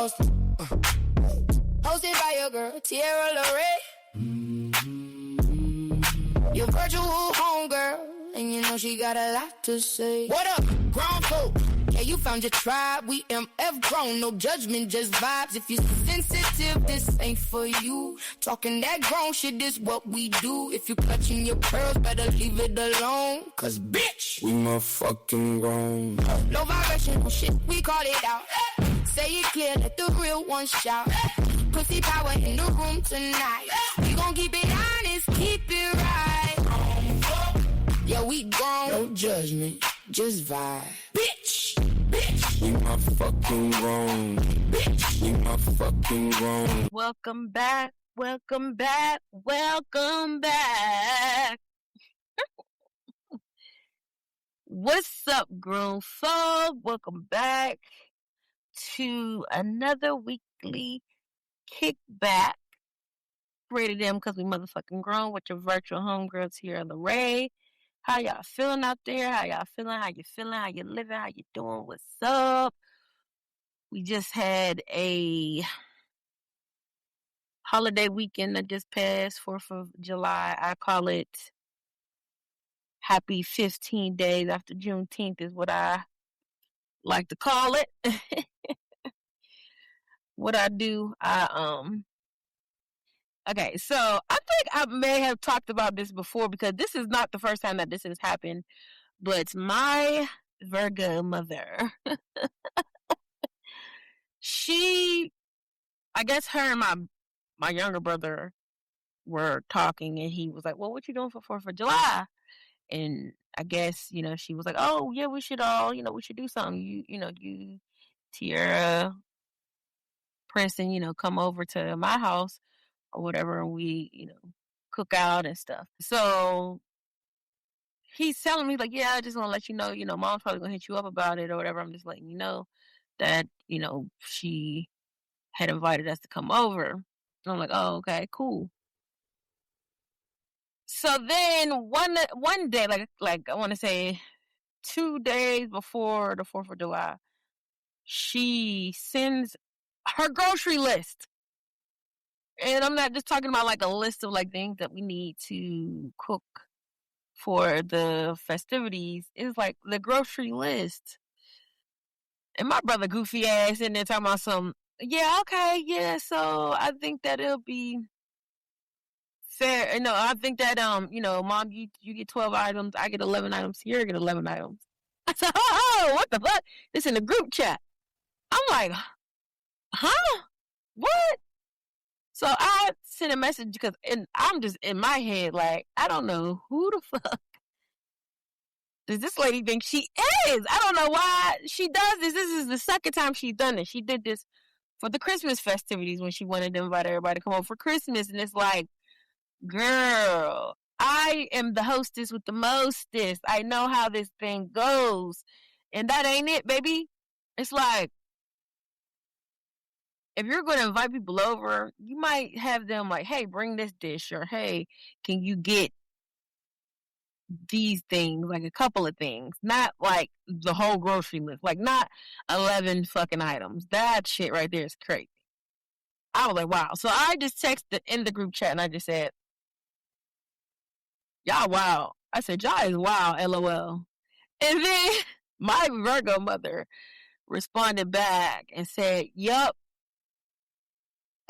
Hosted by your girl, Tierra Laray. Your virtual homegirl, and you know she got a lot to say. What up, grown folk? Yeah, you found your tribe. We MF grown, no judgment, just vibes. If you're sensitive, this ain't for you. Talking that grown shit, this what we do. If you clutching your pearls, better leave it alone. Cause bitch, we motherfucking grown. No vibration, no shit, we call it out. Say it clear, let the real one shout. Pussy power in the room tonight. We gon' keep it honest, keep it right. Yeah, we grown, no judgment, just vibe. Bitch, bitch, we motherfucking grown. Bitch, we motherfucking grown. Welcome back, welcome back, welcome back. What's up, grown folk? Welcome back to another weekly kickback. Rated them because we motherfucking grown with your virtual homegirl Tierra Laray. How y'all feeling out there? How y'all feeling? How you feeling? How you living? How you doing? What's up? We just had a holiday weekend that just passed, 4th of July. I call it happy 15 days after Juneteenth is what I like to call it. What I do, okay, so I think I may have talked about this before because this is not the first time that this has happened, but my Virgo mother, I guess her and my younger brother were talking, and he was like, well, what you doing for 4th of July? And I guess, she was like, oh, yeah, we should all, we should do something. You, Tierra, Princeton, come over to my house or whatever, and we, cook out and stuff. So he's telling me, like, yeah, I just want to let you know, mom's probably going to hit you up about it or whatever. I'm just letting you know that, she had invited us to come over. And I'm like, oh, okay, cool. So then one day, like I want to say 2 days before the 4th of July, she sends her grocery list. And I'm not just talking about like a list of like things that we need to cook for the festivities. It's like the grocery list. And my brother goofy ass in there talking about some, yeah, okay, yeah, so I think that it'll be fair. No, I think that, mom, you get 12 items, I get 11 items, here I get 11 items. I said, oh, what the fuck? This in the group chat. I'm like, huh? What? So I sent a message because I'm just in my head like, I don't know who the fuck does this lady think she is? I don't know why she does this. This is the second time she's done it. She did this for the Christmas festivities when she wanted to invite everybody to come over for Christmas. And it's like, girl, I am the hostess with the mostest. I know how this thing goes. And that ain't it, baby. It's like, if you're going to invite people over, you might have them like, hey, bring this dish, or hey, can you get these things, like a couple of things, not like the whole grocery list, like not 11 fucking items. That shit right there is crazy. I was like, wow. So I just texted in the group chat and I just said, y'all wow. I said, y'all is wow, LOL. And then my Virgo mother responded back and said, yup,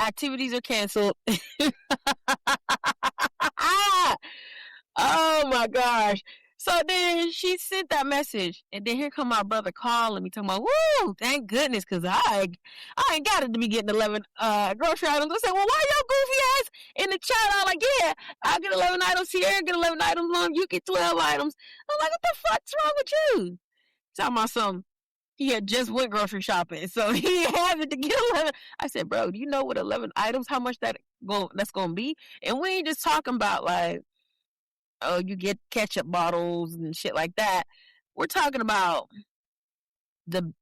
activities are canceled. Oh my gosh. So then she sent that message, and then here come my brother calling me, talking about, woo, thank goodness, because I ain't got it to be getting 11 grocery items. I said, well, why y'all goofy ass in the chat? I'm like, yeah, I get 11 items here, I get 11 items on, you get 12 items. I'm like, what the fuck's wrong with you? Talking about something. He had just went grocery shopping, so he had it to get 11. I said, bro, do you know what 11 items, how much that's going to be? And we ain't just talking about, like, oh, you get ketchup bottles and shit like that. We're talking about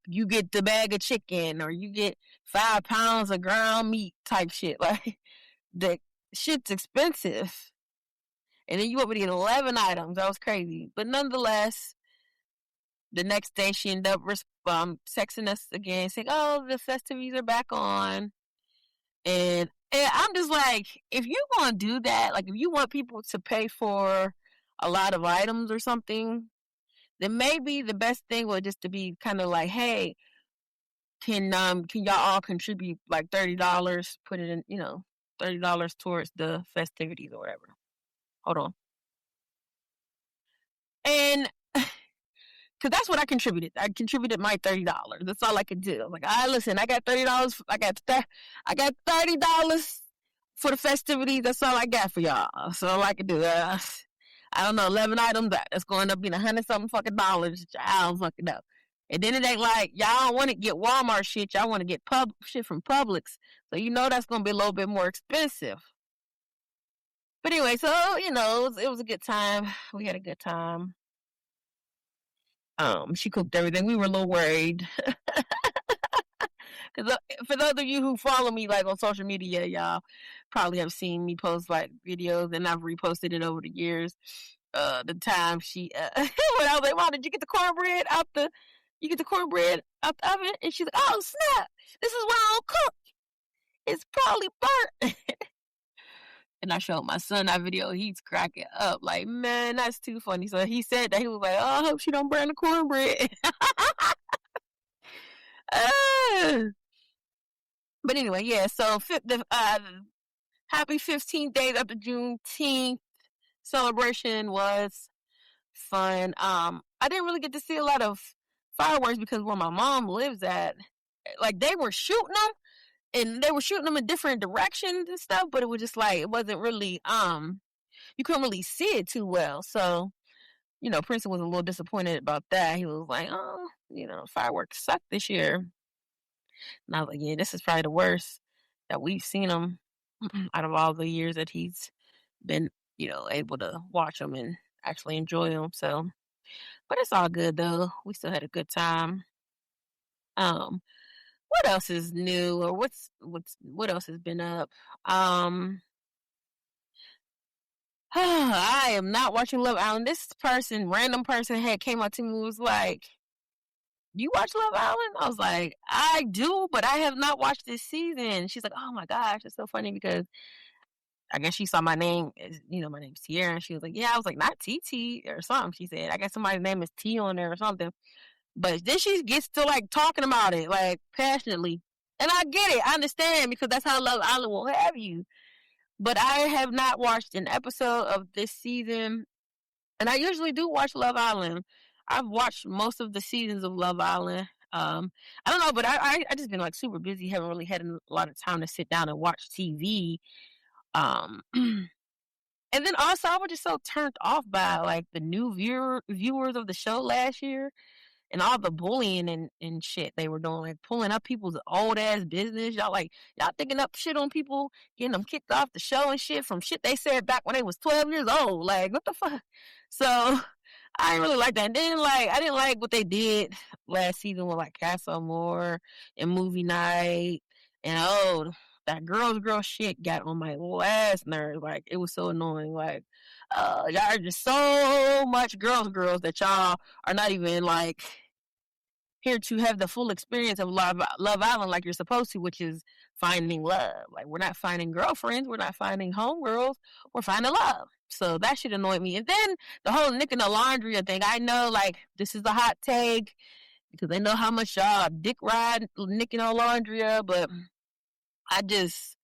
you get the bag of chicken, or you get 5 pounds of ground meat type shit. Like, the shit's expensive. And then you want me to get 11 items. That was crazy. But nonetheless, the next day she ended up texting us again, saying, "Oh, the festivities are back on," and I'm just like, if you want to do that, like if you want people to pay for a lot of items or something, then maybe the best thing would just to be kind of like, hey, can y'all all contribute like $30? Put it in, $30 towards the festivities or whatever. Hold on. And because that's what I contributed. I contributed my $30. That's all I could do. I'm like, listen, I got $30. I got $30 for the festivities. That's all I got for y'all. That's all I could do. I don't know, 11 items. That's going up being $100-something fucking dollars. I don't fucking know. And then it ain't like y'all don't want to get Walmart shit. Y'all want to get shit from Publix. So that's going to be a little bit more expensive. But anyway, so it was a good time. We had a good time. She cooked everything. We were a little worried. Because for those of you who follow me like on social media, y'all probably have seen me post like videos, and I've reposted it over the years. The time she when I was like, "Mom, did you get the cornbread out the oven?" And she's like, "Oh snap! This is why I don't cook. It's probably burnt." And I showed my son that video. He's cracking up like, "Man, that's too funny." So he said that he was like, "Oh, I hope she don't burn the cornbread." But anyway, yeah. So happy 15 days after Juneteenth celebration was fun. I didn't really get to see a lot of fireworks because where my mom lives at, like they were shooting them. And they were shooting them in different directions and stuff, but it was just like, it wasn't really, you couldn't really see it too well. So, Princeton was a little disappointed about that. He was like, "Oh, fireworks suck this year." And I was like, "Yeah, this is probably the worst that we've seen them out of all the years that he's been, able to watch them and actually enjoy them." So, but it's all good though. We still had a good time. What else is new, or what else has been up? I am not watching Love Island. This random person came up to me and was like, "You watch Love Island?" I was like, "I do, but I have not watched this season." She's like, "Oh my gosh, it's so funny," because I guess she saw my name, my name's Tierra, and she was like, "Yeah." I was like, "Not TT or something." She said, "I guess somebody's name is T on there or something." But then she gets to like talking about it like passionately. And I get it. I understand because that's how Love Island will have you. But I have not watched an episode of this season. And I usually do watch Love Island. I've watched most of the seasons of Love Island. I don't know, but I just been like super busy. Haven't really had a lot of time to sit down and watch TV. And then also I was just so turned off by like the new viewers of the show last year. And all the bullying and shit they were doing, like pulling up people's old ass business. Y'all thinking up shit on people, getting them kicked off the show and shit from shit they said back when they was 12 years old. Like, what the fuck? So I didn't really like that. And then I didn't like what they did last season with like Castle Moore and movie night. And that girl shit got on my last nerve. Like, it was so annoying. Like, y'all are just so much girls that y'all are not even like here to have the full experience of Love Island like you're supposed to, which is finding love. Like, we're not finding girlfriends, we're not finding homegirls, we're finding love. So that shit annoyed me. And then the whole Nick and Alondria thing, I know like this is a hot take because they know how much y'all dick ride Nick and Alondria, but I just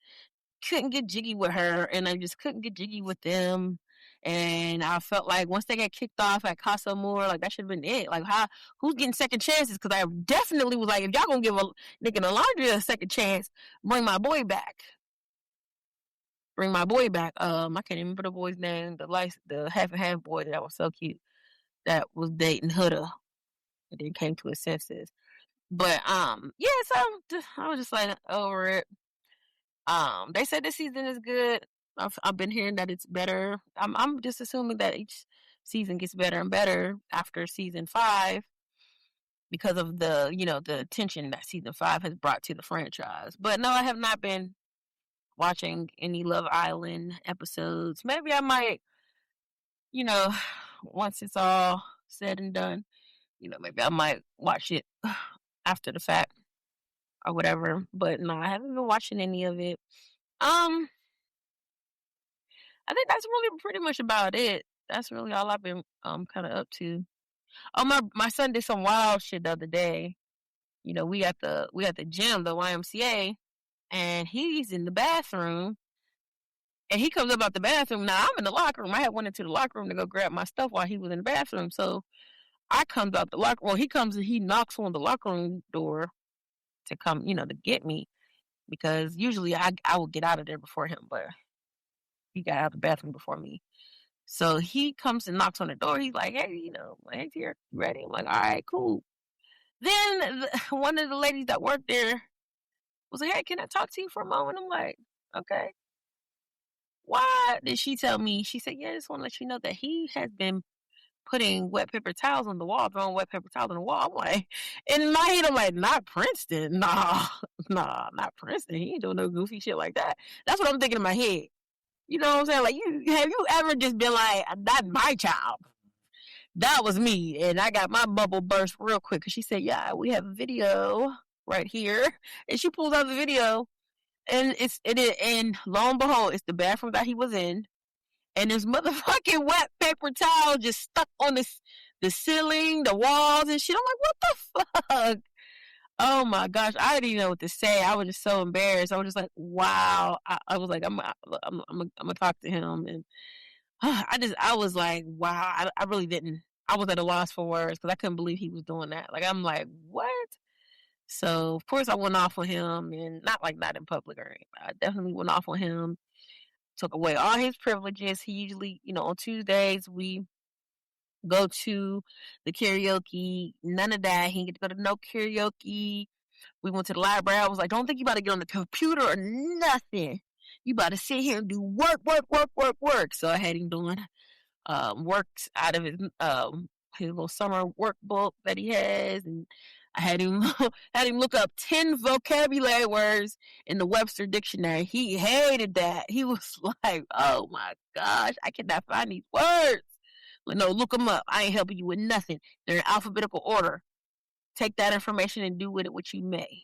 couldn't get jiggy with her, and I just couldn't get jiggy with them. And I felt like once they got kicked off at Casa Moore, like that should have been it. Like, who's getting second chances? Because I definitely was like, if y'all gonna give Nick and Alondria a second chance, bring my boy back. I can't even remember the boy's name. The half and half boy that was so cute, that was dating Huda, and then came to his senses. But yeah, so I was just like over it. They said this season is good. I've been hearing that it's better. I'm just assuming that each season gets better and better after season 5 because of the the attention that season 5 has brought to the franchise. But no, I have not been watching any Love Island episodes. Maybe I might, once it's all said and done, maybe I might watch it after the fact or whatever. But no, I haven't been watching any of it. I think that's really pretty much about it. That's really all I've been kind of up to. Oh, my son did some wild shit the other day. You know, we at the gym, the YMCA, and he's in the bathroom. And he comes up out the bathroom. Now I'm in the locker room. I had went into the locker room to go grab my stuff while he was in the bathroom. So I comes out the locker. Well, he comes and he knocks on the locker room door to come, you know, to get me, because usually I would get out of there before him, but he got out of the bathroom before me. So he comes and knocks on the door. He's like, "Hey, you know, hey, here, you ready?" I'm like, "All right, cool." Then one of the ladies that worked there was like, "Hey, can I talk to you for a moment?" I'm like, "Okay." Why did she tell me? She said, "Yeah, I just want to let you know that he has been putting wet paper towels on the wall, throwing wet paper towels on the wall." I'm like, in my head, I'm like, "Not Princeton. Nah, nah, not Princeton. He ain't doing no goofy shit like that." That's what I'm thinking in my head. You know what I'm saying? Like, have you ever just been like, "That's my child"? That was me. And I got my bubble burst real quick because she said, "Yeah, we have a video right here." And she pulls out the video, and and lo and behold, it's the bathroom that he was in. And there's motherfucking wet paper towel just stuck on the ceiling, the walls and shit. I'm like, what the fuck? Oh my gosh, I didn't even know what to say. I was just so embarrassed. I was just like, wow. I was like, I'm gonna talk to him, and I was like, wow. I really didn't. I was at a loss for words because I couldn't believe he was doing that. Like, I'm like, what? So of course I went off on him, and not in public or anything. I definitely went off on him. Took away all his privileges. He usually, you know, on Tuesdays we go to the karaoke. None of that. He didn't get to go to no karaoke. We went to the library. I was like, "Don't think you about to get on the computer or nothing. You about to sit here and do work, work, work, work, work." So I had him doing works out of his little summer workbook that he has, and I had him had him look up 10 vocabulary words in the Webster dictionary. He hated that. He was like, "Oh my gosh, I cannot find these words." Like, "No, look them up. I ain't helping you with nothing. They're in alphabetical order. Take that information and do with it what you may."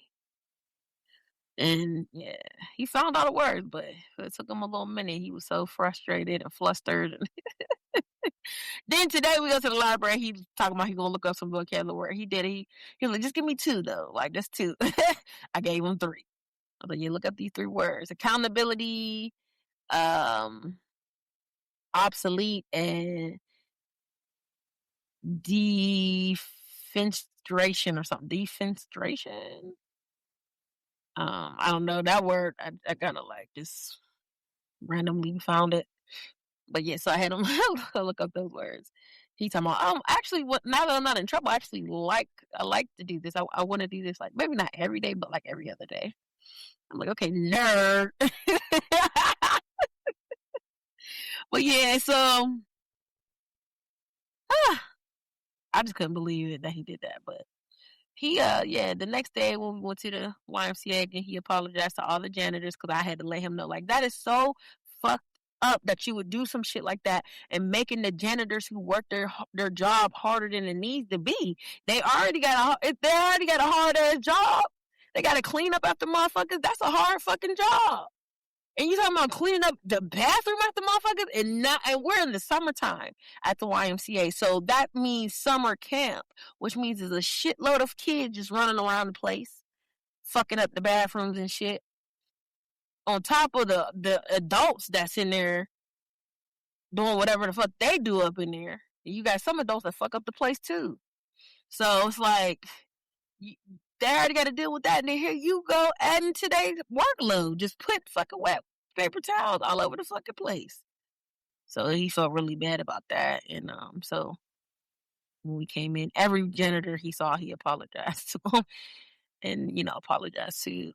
And yeah, he found all the words, but it took him a little minute. He was so frustrated and flustered. Then today we go to the library. He was talking about he gonna look up some vocabulary word. He did. He was like, "Just give me 2 though, like just 2." I gave him 3. I was like, "Yeah, look up these 3 words: accountability, obsolete, and defenstration or something. Defenstration. I don't know that word. I kind of like just randomly found it." But yeah, so I had him look up those words. He talking about, actually, what, now that I'm not in trouble, I actually I like to do this. I want to do this, like, maybe not every day, but like every other day. I'm like, "Okay, nerd." But yeah, so I just couldn't believe it that he did that. But he, yeah, the next day when we went to the YMCA again, he apologized to all the janitors because I had to let him know, like, that is so fucked up that you would do some shit like that and making the janitors who work their job harder than it needs to be. They already got a hard ass job. They got to clean up after motherfuckers. That's a hard fucking job. And you talking about cleaning up the bathroom after motherfuckers, and we're in the summertime at the YMCA, so that means summer camp, which means there's a shitload of kids just running around the place, fucking up the bathrooms and shit. On top of the adults that's in there doing whatever the fuck they do up in there. You got some adults that fuck up the place too. So it's like, they already got to deal with that, and then here you go adding to their workload. Just put fucking wet paper towels all over the fucking place. So he felt really bad about that, and so when we came in, every janitor he saw, he apologized to him, and apologized to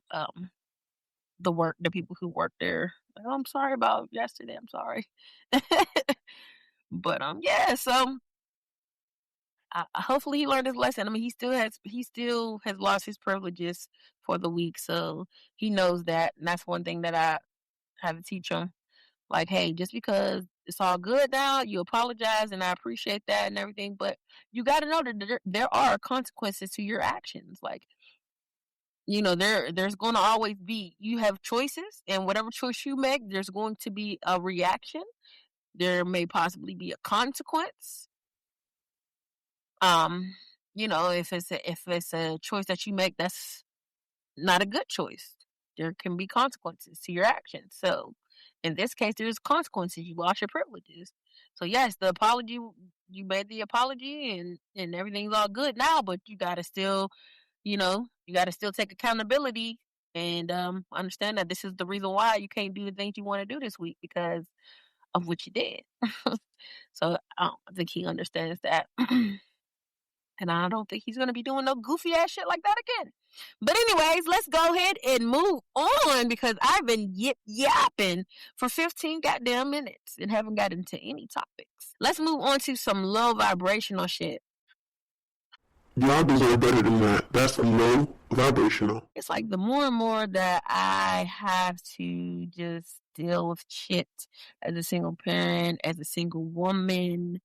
the people who work there. Like, "Oh, I'm sorry about yesterday. I'm sorry." But yeah, so hopefully he learned his lesson. I mean, he still has lost his privileges for the week, so he knows that, and that's one thing that I had to teach him. Like, hey, just because it's all good now, you apologize, and I appreciate that and everything, but you got to know that there are consequences to your actions. Like, there's going to always be, you have choices, and whatever choice you make, there's going to be a reaction. There may possibly be a consequence. If it's a choice that you make that's not a good choice, there can be consequences to your actions. So in this case, there's consequences. You lost your privileges. So yes, the apology, you made the apology, and everything's all good now, but you gotta still, take accountability and understand that this is the reason why you can't do the things you want to do this week, because of what you did. So I don't think he understands that. And I don't think he's going to be doing no goofy ass shit like that again. But anyways, let's go ahead and move on, because I've been yapping for 15 goddamn minutes and haven't gotten into any topics. Let's move on to some low vibrational shit. Y'all deserve better than that. That's some low vibrational. It's like the more and more that I have to just deal with shit as a single parent, as a single woman,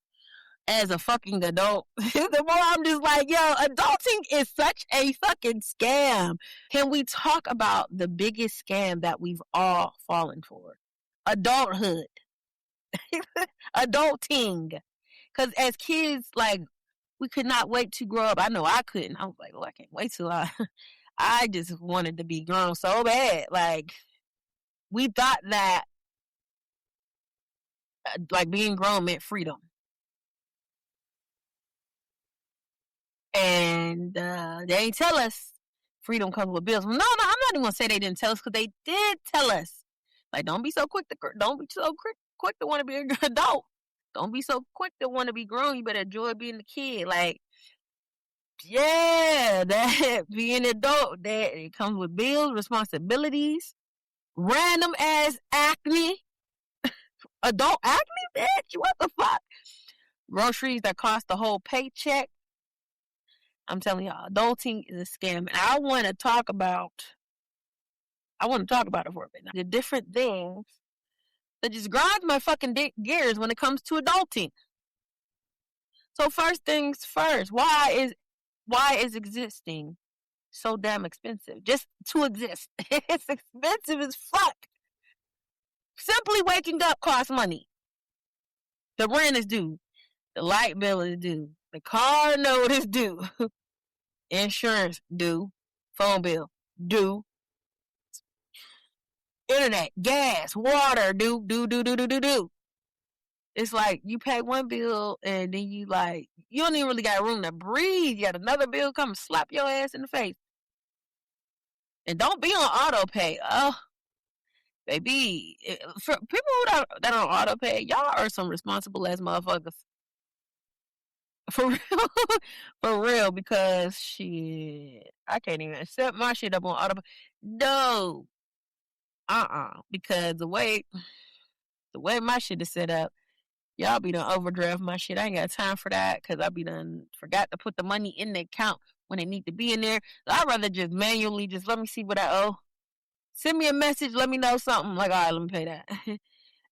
as a fucking adult, the more I'm just like, yo, adulting is such a fucking scam. Can we talk about the biggest scam that we've all fallen for? Adulthood. Adulting. Because as kids, like, we could not wait to grow up. I know I couldn't. I was like, oh, I can't wait till I just wanted to be grown so bad. Like, we thought that, like, being grown meant freedom. And they ain't tell us freedom comes with bills. No, I'm not even gonna say they didn't tell us, because they did tell us. Like, don't be so quick to want to be an adult. Don't be so quick to want to be grown. You better enjoy being a kid. Like, yeah, that being an adult, that it comes with bills, responsibilities, random ass acne, adult acne, bitch. What the fuck? Groceries that cost the whole paycheck. I'm telling y'all, adulting is a scam. And I want to talk about it for a bit now. The different things that just grinds my fucking gears when it comes to adulting. So first things first, why is existing so damn expensive? Just to exist. It's expensive as fuck. Simply waking up costs money. The rent is due. The light bill is due. The car note is due. Insurance due. Phone bill due. Internet, gas, water due. It's like you pay one bill and then you don't even really got room to breathe. You got another bill come slap your ass in the face. And don't be on auto pay. Oh, baby. For people that are on auto pay, y'all are some responsible ass motherfuckers. For real. For real, because shit, I can't even set my shit up on auto pay. No. Because the way my shit is set up, y'all be done overdraft my shit. I ain't got time for that, because I be done forgot to put the money in the account when it need to be in there. So I'd rather just manually just let me see what I owe. Send me a message, let me know something. Like, all right, let me pay that.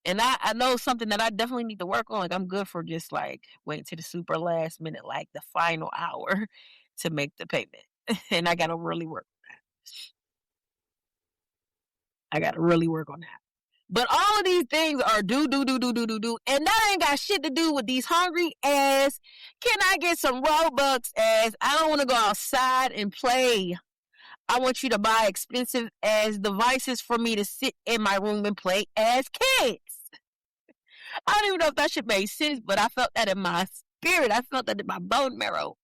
And I know something that I definitely need to work on. Like, I'm good for just like waiting to the super last minute, like the final hour to make the payment. And I gotta really work on that. I gotta really work on that. But all of these things are do. And that ain't got shit to do with these hungry ass. Can I get some Robux ass? I don't want to go outside and play. I want you to buy expensive ass devices for me to sit in my room and play as kids. I don't even know if that shit made sense, but I felt that in my spirit. I felt that in my bone marrow.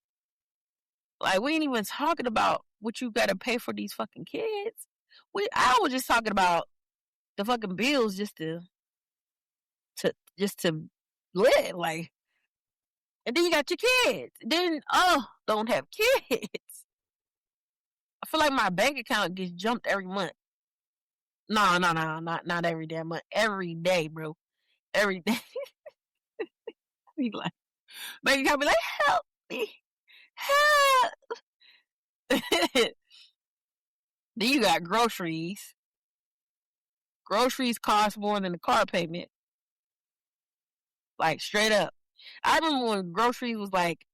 Like, we ain't even talking about what you gotta pay for these fucking kids. I was just talking about the fucking bills just to live, like. And then you got your kids. Then don't have kids. I feel like my bank account gets jumped every month. No, not every damn month. Every day, bro. Every day. Be like, bank account be like, help me, help. Then you got groceries. Groceries cost more than the car payment. Like, straight up. I remember when groceries was like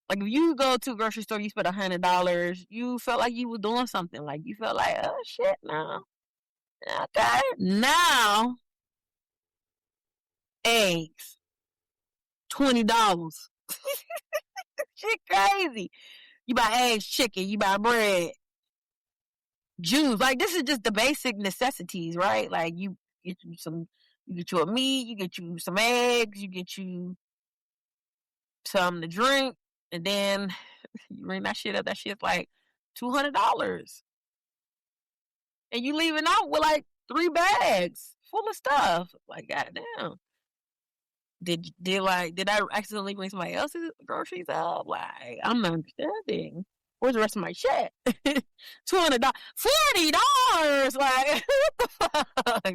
Like, if you go to a grocery store, you spend $100, you felt like you were doing something. Like, you felt like, oh, shit, no. Okay. Now, eggs, $20. Shit crazy. You buy eggs, chicken, you buy bread, juice. Like, this is just the basic necessities, right? Like, you get you a meat, you get you some eggs, you get you something to drink, and then you ring that shit up. That shit's like $200. And you leaving out with like 3 bags full of stuff. Like, goddamn. Did I accidentally bring somebody else's groceries up? Like, I'm not understanding. Where's the rest of my shit? $200, $40. Like, what the fuck?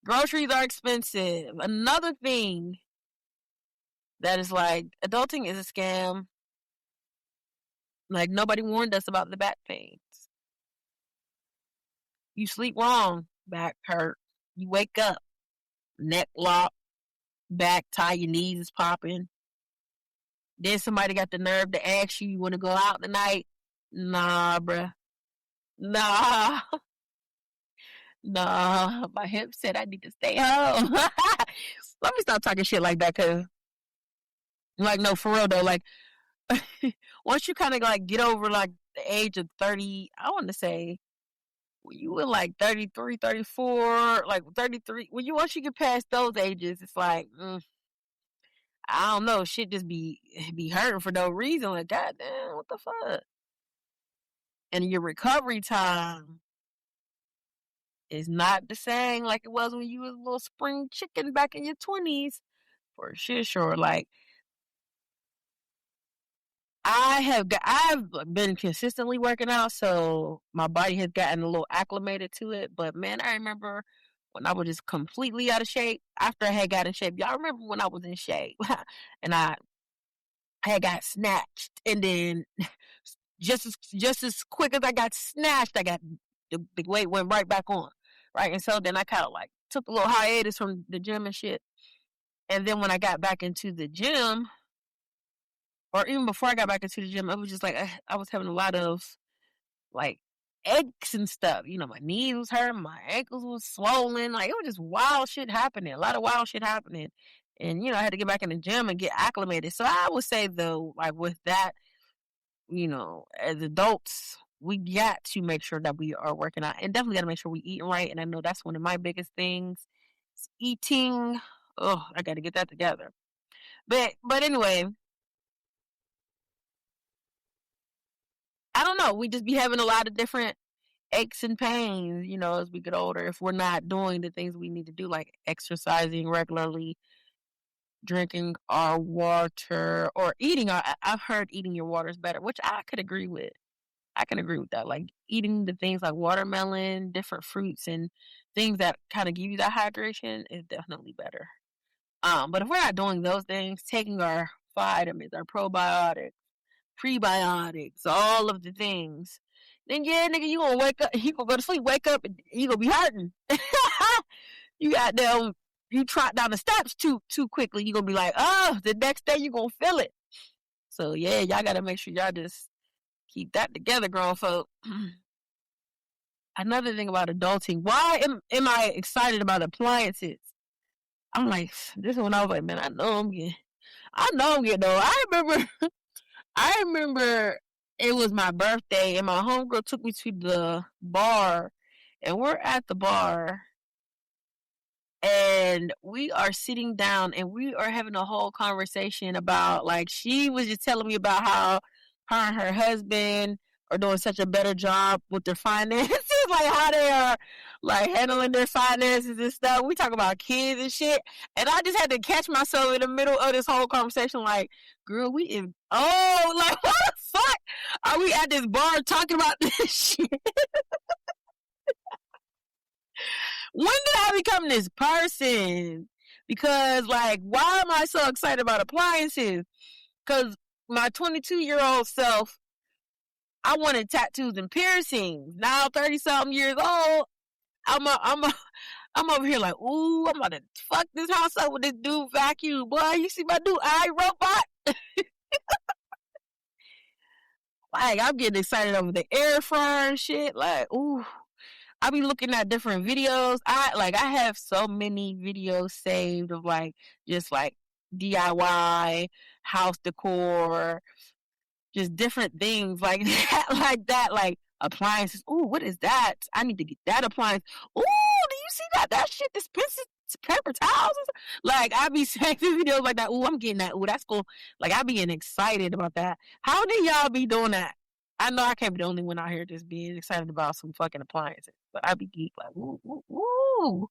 Groceries are expensive. Another thing that is like, adulting is a scam. Like, nobody warned us about the back pains. You sleep wrong, back hurt. You wake up, neck lock, back tie, your knees is popping. Then somebody got the nerve to ask you want to go out tonight? Nah, bruh. Nah. Nah. My hip said I need to stay home. Let me stop talking shit like that, cause, like, no, for real though, like, once you kind of like get over like the age of 30, I want to say, when you were like 33, 34, like 33, once you get past those ages, it's like, I don't know, shit just be hurting for no reason. Like, goddamn, what the fuck? And your recovery time is not the same like it was when you was a little spring chicken back in your 20s. For shit, sure. Like, I've been consistently working out, so my body has gotten a little acclimated to it. But man, I remember when I was just completely out of shape. After I had got in shape, y'all remember when I was in shape and I had got snatched, and then just as quick as I got snatched, I got the weight went right back on, right? And so then I kind of like took a little hiatus from the gym and shit. And then when I got back into the gym, or even before I got back into the gym, it was just like I was having a lot of like aches and stuff. You know, my knees was hurting, my ankles was swollen. Like, it was just wild shit happening. A lot of wild shit happening. And, you know, I had to get back in the gym and get acclimated. So I would say, though, like, with that, you know, as adults, we got to make sure that we are working out, and definitely got to make sure we eating right. And I know that's one of my biggest things. It's eating. Oh, I got to get that together. But anyway, I don't know. We just be having a lot of different aches and pains, you know, as we get older, if we're not doing the things we need to do, like exercising regularly, drinking our water, or eating I've heard eating your water is better, which I could agree with. I can agree with that. Like, eating the things like watermelon, different fruits, and things that kind of give you that hydration is definitely better. But if we're not doing those things, taking our vitamins, our probiotics, prebiotics, all of the things, then yeah, nigga, you gonna wake up, you gonna go to sleep, wake up, and you gonna be hurting. You got them, you trot down the steps too quickly, you gonna be like, oh, the next day you gonna feel it. So yeah, y'all gotta make sure y'all just keep that together, grown folk. Another thing about adulting, why am I excited about appliances? I'm like, this is when I was like, man, I know I'm getting old. I remember it was my birthday, and my homegirl took me to the bar, and we're at the bar, and we are sitting down, and we are having a whole conversation about, like, she was just telling me about how her and her husband are doing such a better job with their finances, like how they are, like, handling their finances and stuff. We talk about kids and shit, and I just had to catch myself in the middle of this whole conversation, like, girl, like, what the fuck? Are we at this bar talking about this shit? When did I become this person? Because, like, why am I so excited about appliances? Because my 22-year-old self, I wanted tattoos and piercings. Now, 30-something years old, I'm over here like, ooh, I'm about to fuck this house up with this dude vacuum. Boy, you see my dude iRobot? Like, I'm getting excited over the air fryer and shit. Like, ooh. I be looking at different videos. I have so many videos saved of like just like DIY, house decor, just different things like that, like appliances. Ooh, what is that? I need to get that appliance. Ooh, do you see that? That shit dispenses paper towels. Like, I be saving videos like that. Ooh, I'm getting that. Ooh, that's cool. Like, I be getting excited about that. How do y'all be doing that? I know I can't be the only one out here just being excited about some fucking appliances. But I be geek like, ooh, ooh, ooh.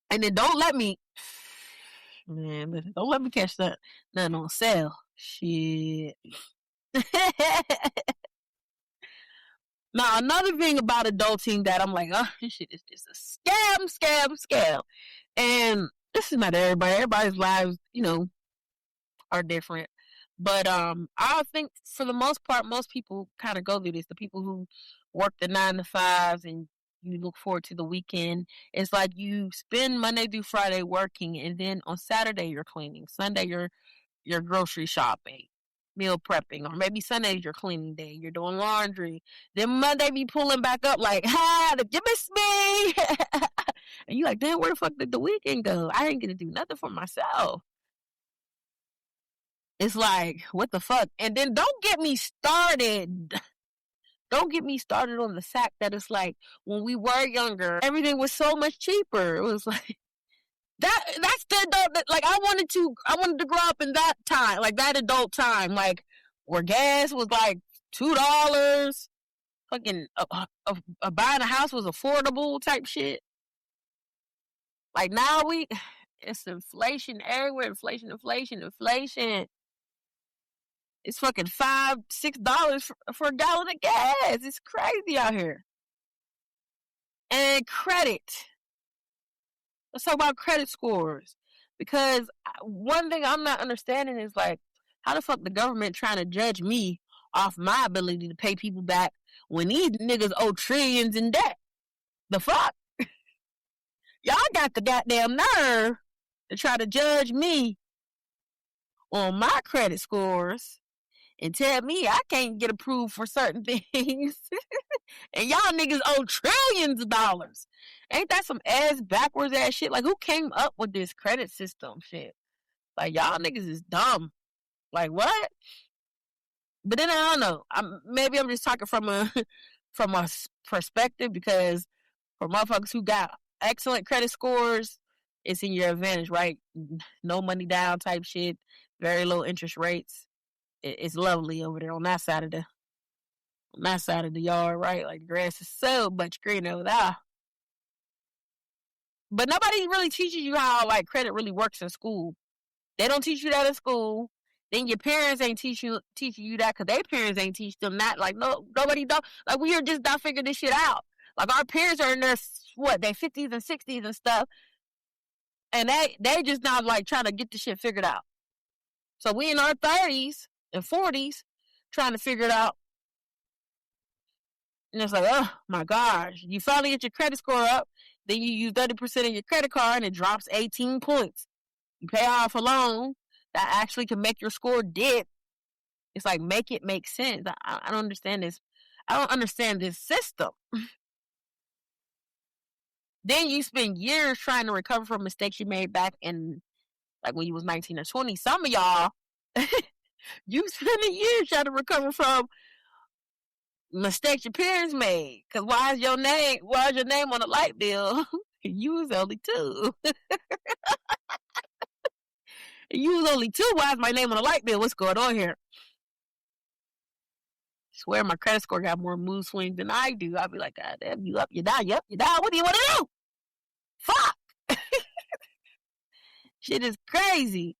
And then don't let me catch that nothing on sale. Shit. Now, another thing about adulting that I'm like, oh, this shit is just a scam. And this is not everybody. Everybody's lives, are different. But I think for the most part, most people kind of go through this. The people who work the 9 to 5s and you look forward to the weekend. It's like you spend Monday through Friday working, and then on Saturday you're cleaning. Sunday you're grocery shopping, meal prepping, or maybe Sunday's your cleaning day. You're doing laundry. Then Monday be pulling back up like, did you miss me? And you like, damn, where the fuck did the weekend go? I ain't gonna do nothing for myself. It's like, what the fuck? And then don't get me started on the fact that it's like, when we were younger, everything was so much cheaper. It was like, that's the adult, like, I wanted to grow up in that time, like that adult time, like, where gas was like $2, fucking, buying a house was affordable type shit. Like, now it's inflation everywhere, inflation. It's fucking $5-6 for a gallon of gas. It's crazy out here. And credit. Let's talk about credit scores. Because one thing I'm not understanding is like, how the fuck the government trying to judge me off my ability to pay people back when these niggas owe trillions in debt? The fuck? Y'all got the goddamn nerve to try to judge me on my credit scores and tell me I can't get approved for certain things. And y'all niggas owe trillions of dollars. Ain't that some ass backwards ass shit? Like, who came up with this credit system shit? Like, y'all niggas is dumb. Like, what? But then I don't know. Maybe I'm just talking from a perspective, because for motherfuckers who got excellent credit scores, it's in your advantage, right? No money down type shit, very low interest rates. It's lovely over there on that side of the yard, right? Like, the grass is so much greener over there. But nobody really teaches you how, like, credit really works in school. They don't teach you that in school. Then your parents ain't teaching you that, because their parents ain't teach them that. Like, no, nobody don't. Like, we are just not figuring this shit out. Like, our parents are in their, their 50s and 60s and stuff. And they just not, like, trying to get the shit figured out. So we in our 30s and 40s trying to figure it out. And it's like, oh my gosh, you finally get your credit score up, then you use 30% of your credit card and it drops 18 points. You pay off a loan that actually can make your score dip. It's like, make it make sense. I don't understand this. I don't understand this system. Then you spend years trying to recover from mistakes you made back in, like, when you was 19 or 20. Some of y'all, you spend a year trying to recover from mistakes your parents made. Because why is your name on the light bill? You was only 2. You was only 2. Why is my name on the light bill? What's going on here? I swear my credit score got more mood swings than I do. I'll be like, God damn, you up, you down, you up, you down. What do you want to do? Fuck. Shit is crazy.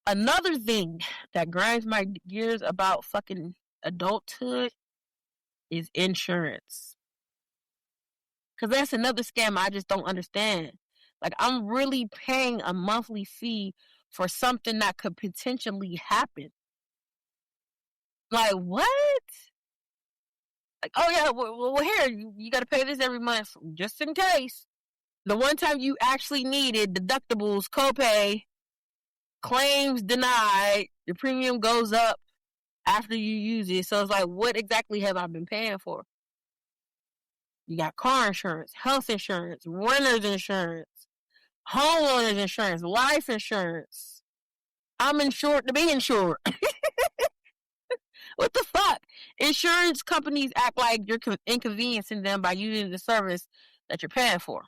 Another thing that grinds my gears about fucking adulthood is insurance. Because that's another scam I just don't understand. Like, I'm really paying a monthly fee for something that could potentially happen. Like, what? Like, oh yeah, well here, you got to pay this every month just in case. The one time you actually needed deductibles, copay, claims denied, your premium goes up after you use it. So it's like, what exactly have I been paying for? You got car insurance, health insurance, renter's insurance, homeowner's insurance, life insurance. I'm insured to be insured. What the fuck? Insurance companies act like you're inconveniencing them by using the service that you're paying for.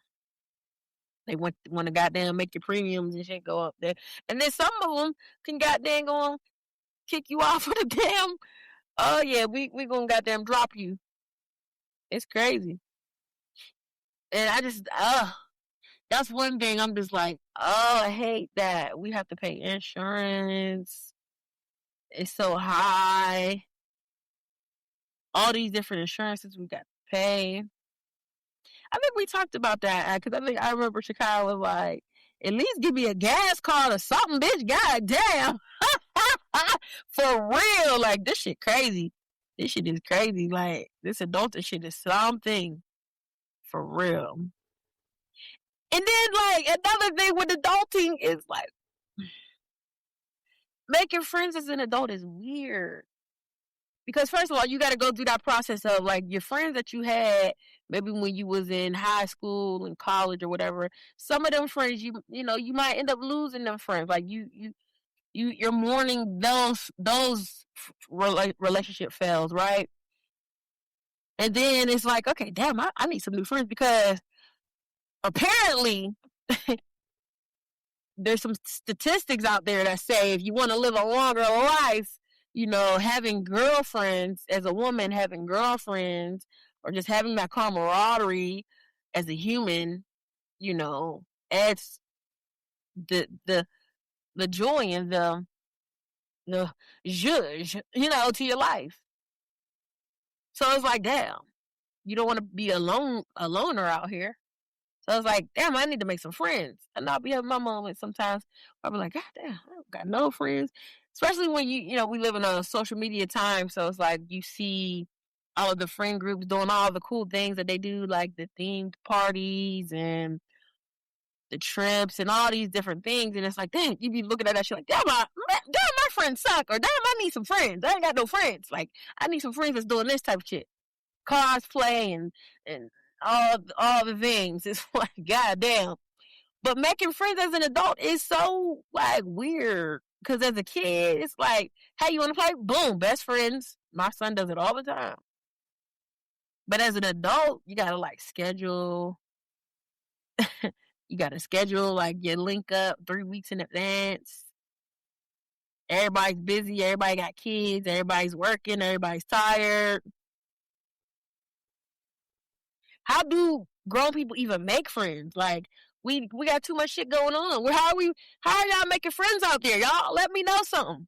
They want to goddamn make your premiums and shit go up there. And then some of them can goddamn go on, kick you off of the damn, oh yeah, we gonna goddamn drop you. It's crazy. And I just, that's one thing I'm just like, oh, I hate that. We have to pay insurance. It's so high. All these different insurances we got to pay. I think we talked about that because I remember Chicago was like, at least give me a gas card or something, bitch. God damn. For real. Like, this shit crazy. This shit is crazy. Like, this adult shit is something. For real. And then, like, another thing with adulting is, like, making friends as an adult is weird. Because, first of all, you got to go through that process of, like, your friends that you had maybe when you was in high school and college or whatever. Some of them friends, you know, you might end up losing them friends. Like, you're mourning those relationship fails, right? And then it's like, okay, damn, I need some new friends because apparently there's some statistics out there that say if you want to live a longer life, you know, having girlfriends as a woman, having girlfriends, or just having that camaraderie as a human, you know, adds the joy and the zhuzh, you know, to your life. So it's like, damn, you don't want to be a loner out here. So it's like, damn, I need to make some friends. And I'll be having my moments sometimes. I'll be like, God damn, I don't got no friends. Especially when you know, we live in a social media time. So it's like you see all of the friend groups doing all the cool things that they do, like the themed parties and the trips and all these different things. And it's like, damn, you be looking at that shit like, damn, my friends suck. Or damn, I need some friends. I ain't got no friends. Like, I need some friends that's doing this type of shit. Cosplay and all the things. It's like, goddamn. But making friends as an adult is so, like, weird. Because as a kid, it's like, hey, you want to play? Boom, best friends. My son does it all the time. But as an adult, you got to, like, schedule. You got to schedule, like, your link up 3 weeks in advance. Everybody's busy. Everybody got kids. Everybody's working. Everybody's tired. How do grown people even make friends? Like, we got too much shit going on. How are y'all making friends out there? Y'all let me know something.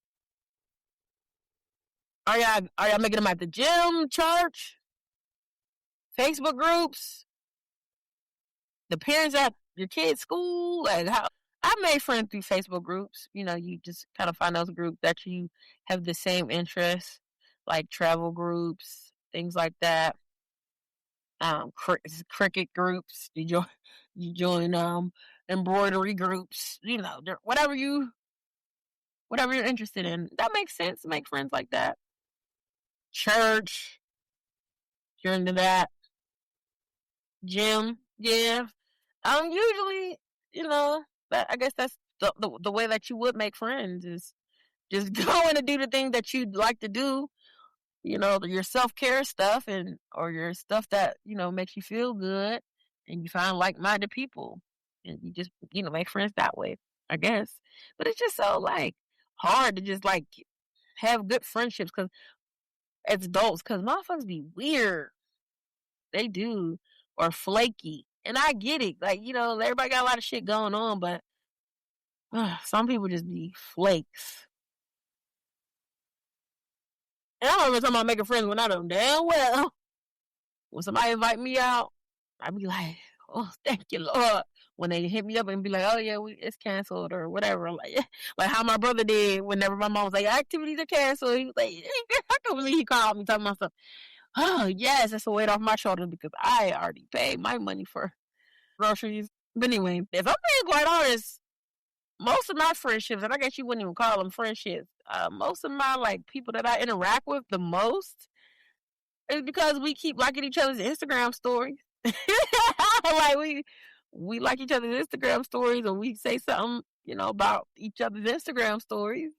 Are y'all making them at the gym, church, Facebook groups, the parents at your kids' school? Like, how? I made friends through Facebook groups. You know, you just kind of find those groups that you have the same interests, like travel groups, things like that. Cricket groups. You join embroidery groups. You know, whatever you're interested in. That makes sense to make friends like that. Church, if you're into that. Gym, yeah. Usually, you know, I guess that's the way that you would make friends is just going to do the thing that you'd like to do. You know, your self-care stuff or your stuff that, you know, makes you feel good, and you find like-minded people, and you just, you know, make friends that way, I guess. But it's just so, like, hard to just, like, have good friendships as adults, because motherfuckers be weird. They do. Or flaky. And I get it. Like, you know, everybody got a lot of shit going on, but some people just be flakes. And I don't remember talking about making friends when I know damn well. When somebody invite me out, I be like, oh, thank you, Lord. When they hit me up and be like, oh, yeah, it's canceled or whatever. Like how my brother did whenever my mom was like, activities are canceled. He was like, I can't believe he called me talking about stuff. Oh, yes, that's a weight off my shoulders because I already paid my money for groceries. But anyway, if I'm being quite honest, most of my friendships, and I guess you wouldn't even call them friendships, most of my like people that I interact with the most is because we keep liking each other's Instagram stories. Like we like each other's Instagram stories, or we say something, about each other's Instagram stories.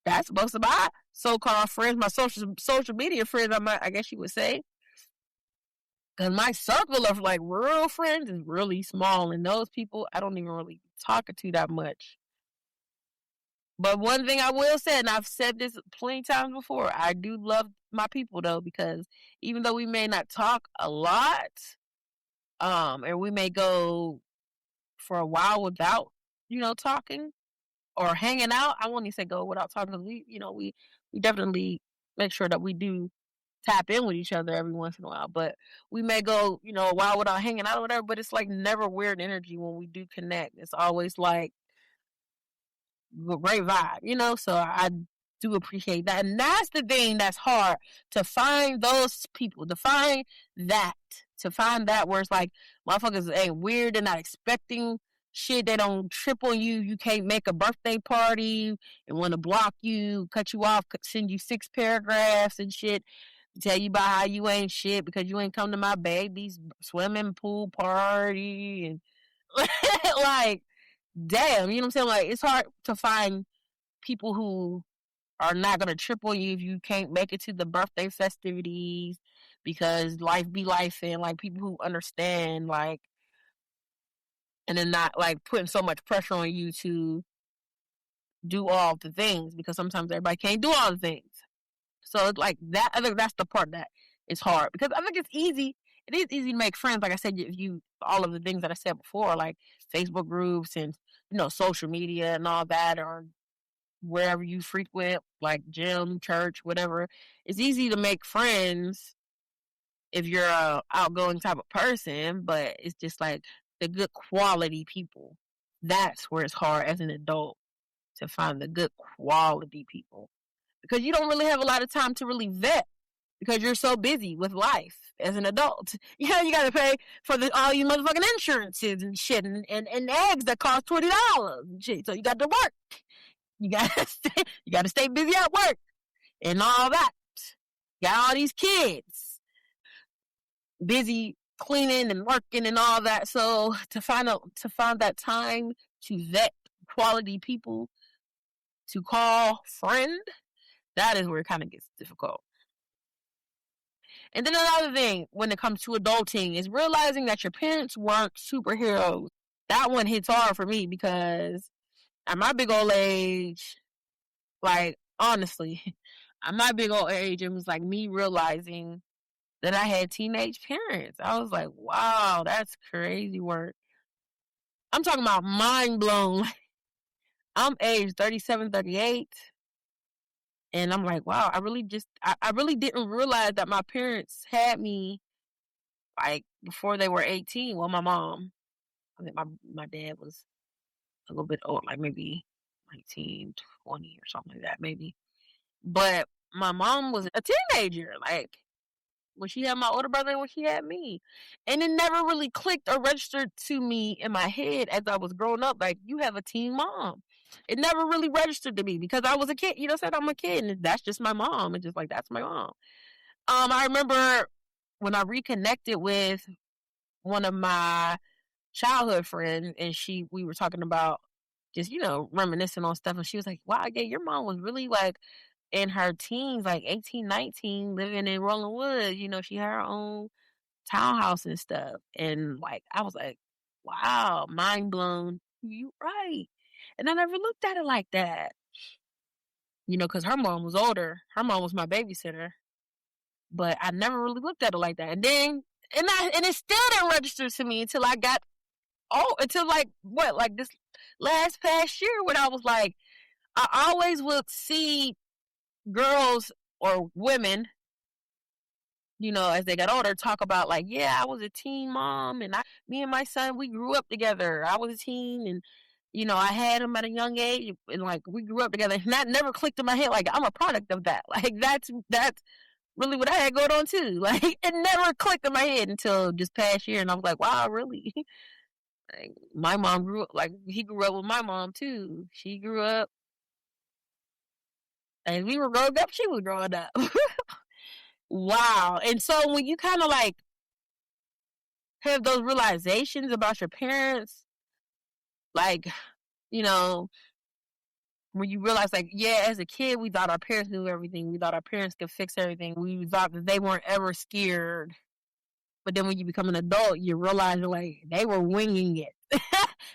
That's most of my so-called friends, my social media friends. I guess you would say. Cause my circle of like real friends is really small, and those people I don't even really talk to that much. But one thing I will say, and I've said this plenty times before, I do love my people though, because even though we may not talk a lot, and we may go for a while without, talking or hanging out. I won't even say go without talking, because we definitely make sure that we do tap in with each other every once in a while. But we may go, a while without hanging out or whatever, but it's like never weird energy when we do connect. It's always like great vibe. So I do appreciate that. And that's the thing that's hard, to find those people, to find that where it's like motherfuckers ain't weird, they're not expecting shit, they don't trip on you, you can't make a birthday party and want to block you, cut you off, send you 6 paragraphs and shit, tell you about how you ain't shit because you ain't come to my baby's swimming pool party, and like, damn, you know what I'm saying? Like, it's hard to find people who are not gonna trip on you if you can't make it to the birthday festivities, because life be life, and like people who understand, like, and then not like putting so much pressure on you to do all the things, because sometimes everybody can't do all the things. So it's like that. I think that's the part that is hard, because I think it's easy. It is easy to make friends. Like I said, if you all of the things that I said before, like Facebook groups and social media and all that, or wherever you frequent, like gym, church, whatever. It's easy to make friends if you're a outgoing type of person, but it's just like the good quality people. That's where it's hard as an adult to find the good quality people, because you don't really have a lot of time to really vet, because you're so busy with life as an adult. You got to pay for all you motherfucking insurances and shit, and eggs that cost $20 and shit. So you got to work. You gotta stay busy at work and all that. Got all these kids busy cleaning and working and all that. So to find that time to vet quality people to call friend, that is where it kind of gets difficult. And then another thing when it comes to adulting is realizing that your parents weren't superheroes. That one hits hard for me, because at my big old age, like, honestly, at my big old age, it was like me realizing that I had teenage parents. I was like, wow, that's crazy work. I'm talking about mind blown. I'm age 37, 38. And I'm like, wow, I really didn't realize that my parents had me, like, before they were 18. Well, my mom, I think my dad was a little bit old, like maybe 19, 20 or something like that, maybe. But my mom was a teenager, like, when she had my older brother and when she had me. And it never really clicked or registered to me in my head as I was growing up, like, you have a teen mom. It never really registered to me, because I was a kid. Said I'm a kid, and that's just my mom. It's just like, that's my mom. I remember when I reconnected with one of my childhood friends, and we were talking about just, reminiscing on stuff, and she was like, wow, yeah, your mom was really like in her teens, like 18, 19, living in Rolling Woods. She had her own townhouse and stuff. And like, I was like, wow, mind blown. You right. And I never looked at it like that. Because her mom was older. Her mom was my babysitter. But I never really looked at it like that. And then, and it still didn't register to me until like this last past year, when I was like, I always would see girls or women, as they got older, talk about like, yeah, I was a teen mom, and me and my son, we grew up together. I was a teen, and I had him at a young age, and like, we grew up together. And that never clicked in my head. Like, I'm a product of that. Like, that's really what I had going on too. Like, it never clicked in my head until just past year, and I was like, wow, really? Like, my mom he grew up with my mom too. She grew up As we were growing up, she was growing up. Wow. And so when you kind of like have those realizations about your parents, like, you know, when you realize, like, yeah, as a kid, we thought our parents knew everything. We thought our parents could fix everything. We thought that they weren't ever scared. But then when you become an adult, you realize, like, they were winging it.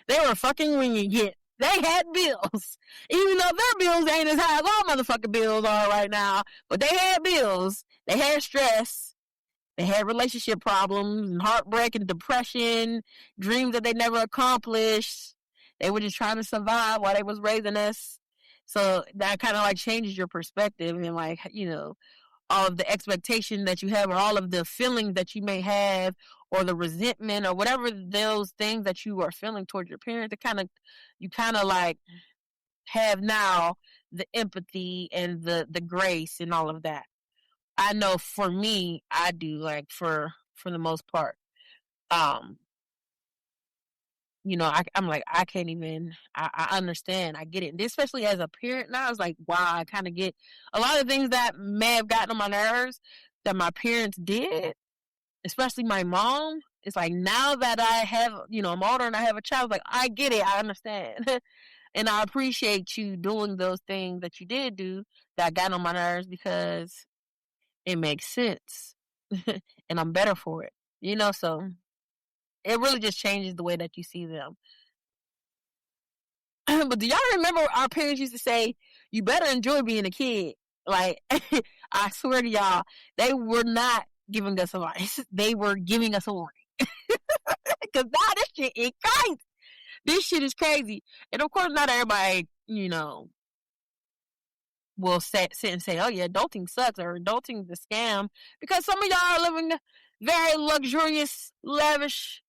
They were fucking winging it. They had bills. Even though their bills ain't as high as our motherfucking bills are right now. But they had bills. They had stress. They had relationship problems and heartbreak and depression, dreams that they never accomplished. They were just trying to survive while they was raising us. So that kind of like changes your perspective and like, you know, all of the expectation that you have or all of the feelings that you may have or the resentment or whatever those things that you are feeling towards your parents. You kind of like have now the empathy and the grace and all of that. I know for me, I do, like, for the most part. You know, I'm like, I can't even, I understand, I get it. Especially as a parent now, it's like, wow, I kind of get a lot of things that may have gotten on my nerves that my parents did, especially my mom. It's like, now that I have, you know, I'm older and I have a child, like, I get it, I understand. And I appreciate you doing those things that you did do that got on my nerves because it makes sense. And I'm better for it. You know, so it really just changes the way that you see them. But do y'all remember our parents used to say, you better enjoy being a kid? Like, I swear to y'all, they were not giving us advice. They were giving us a warning. Because now this shit is crazy. This shit is crazy. And of course, not everybody, you know, will sit and say, oh yeah, adulting sucks or adulting is a scam. Because some of y'all are living very luxurious, lavish,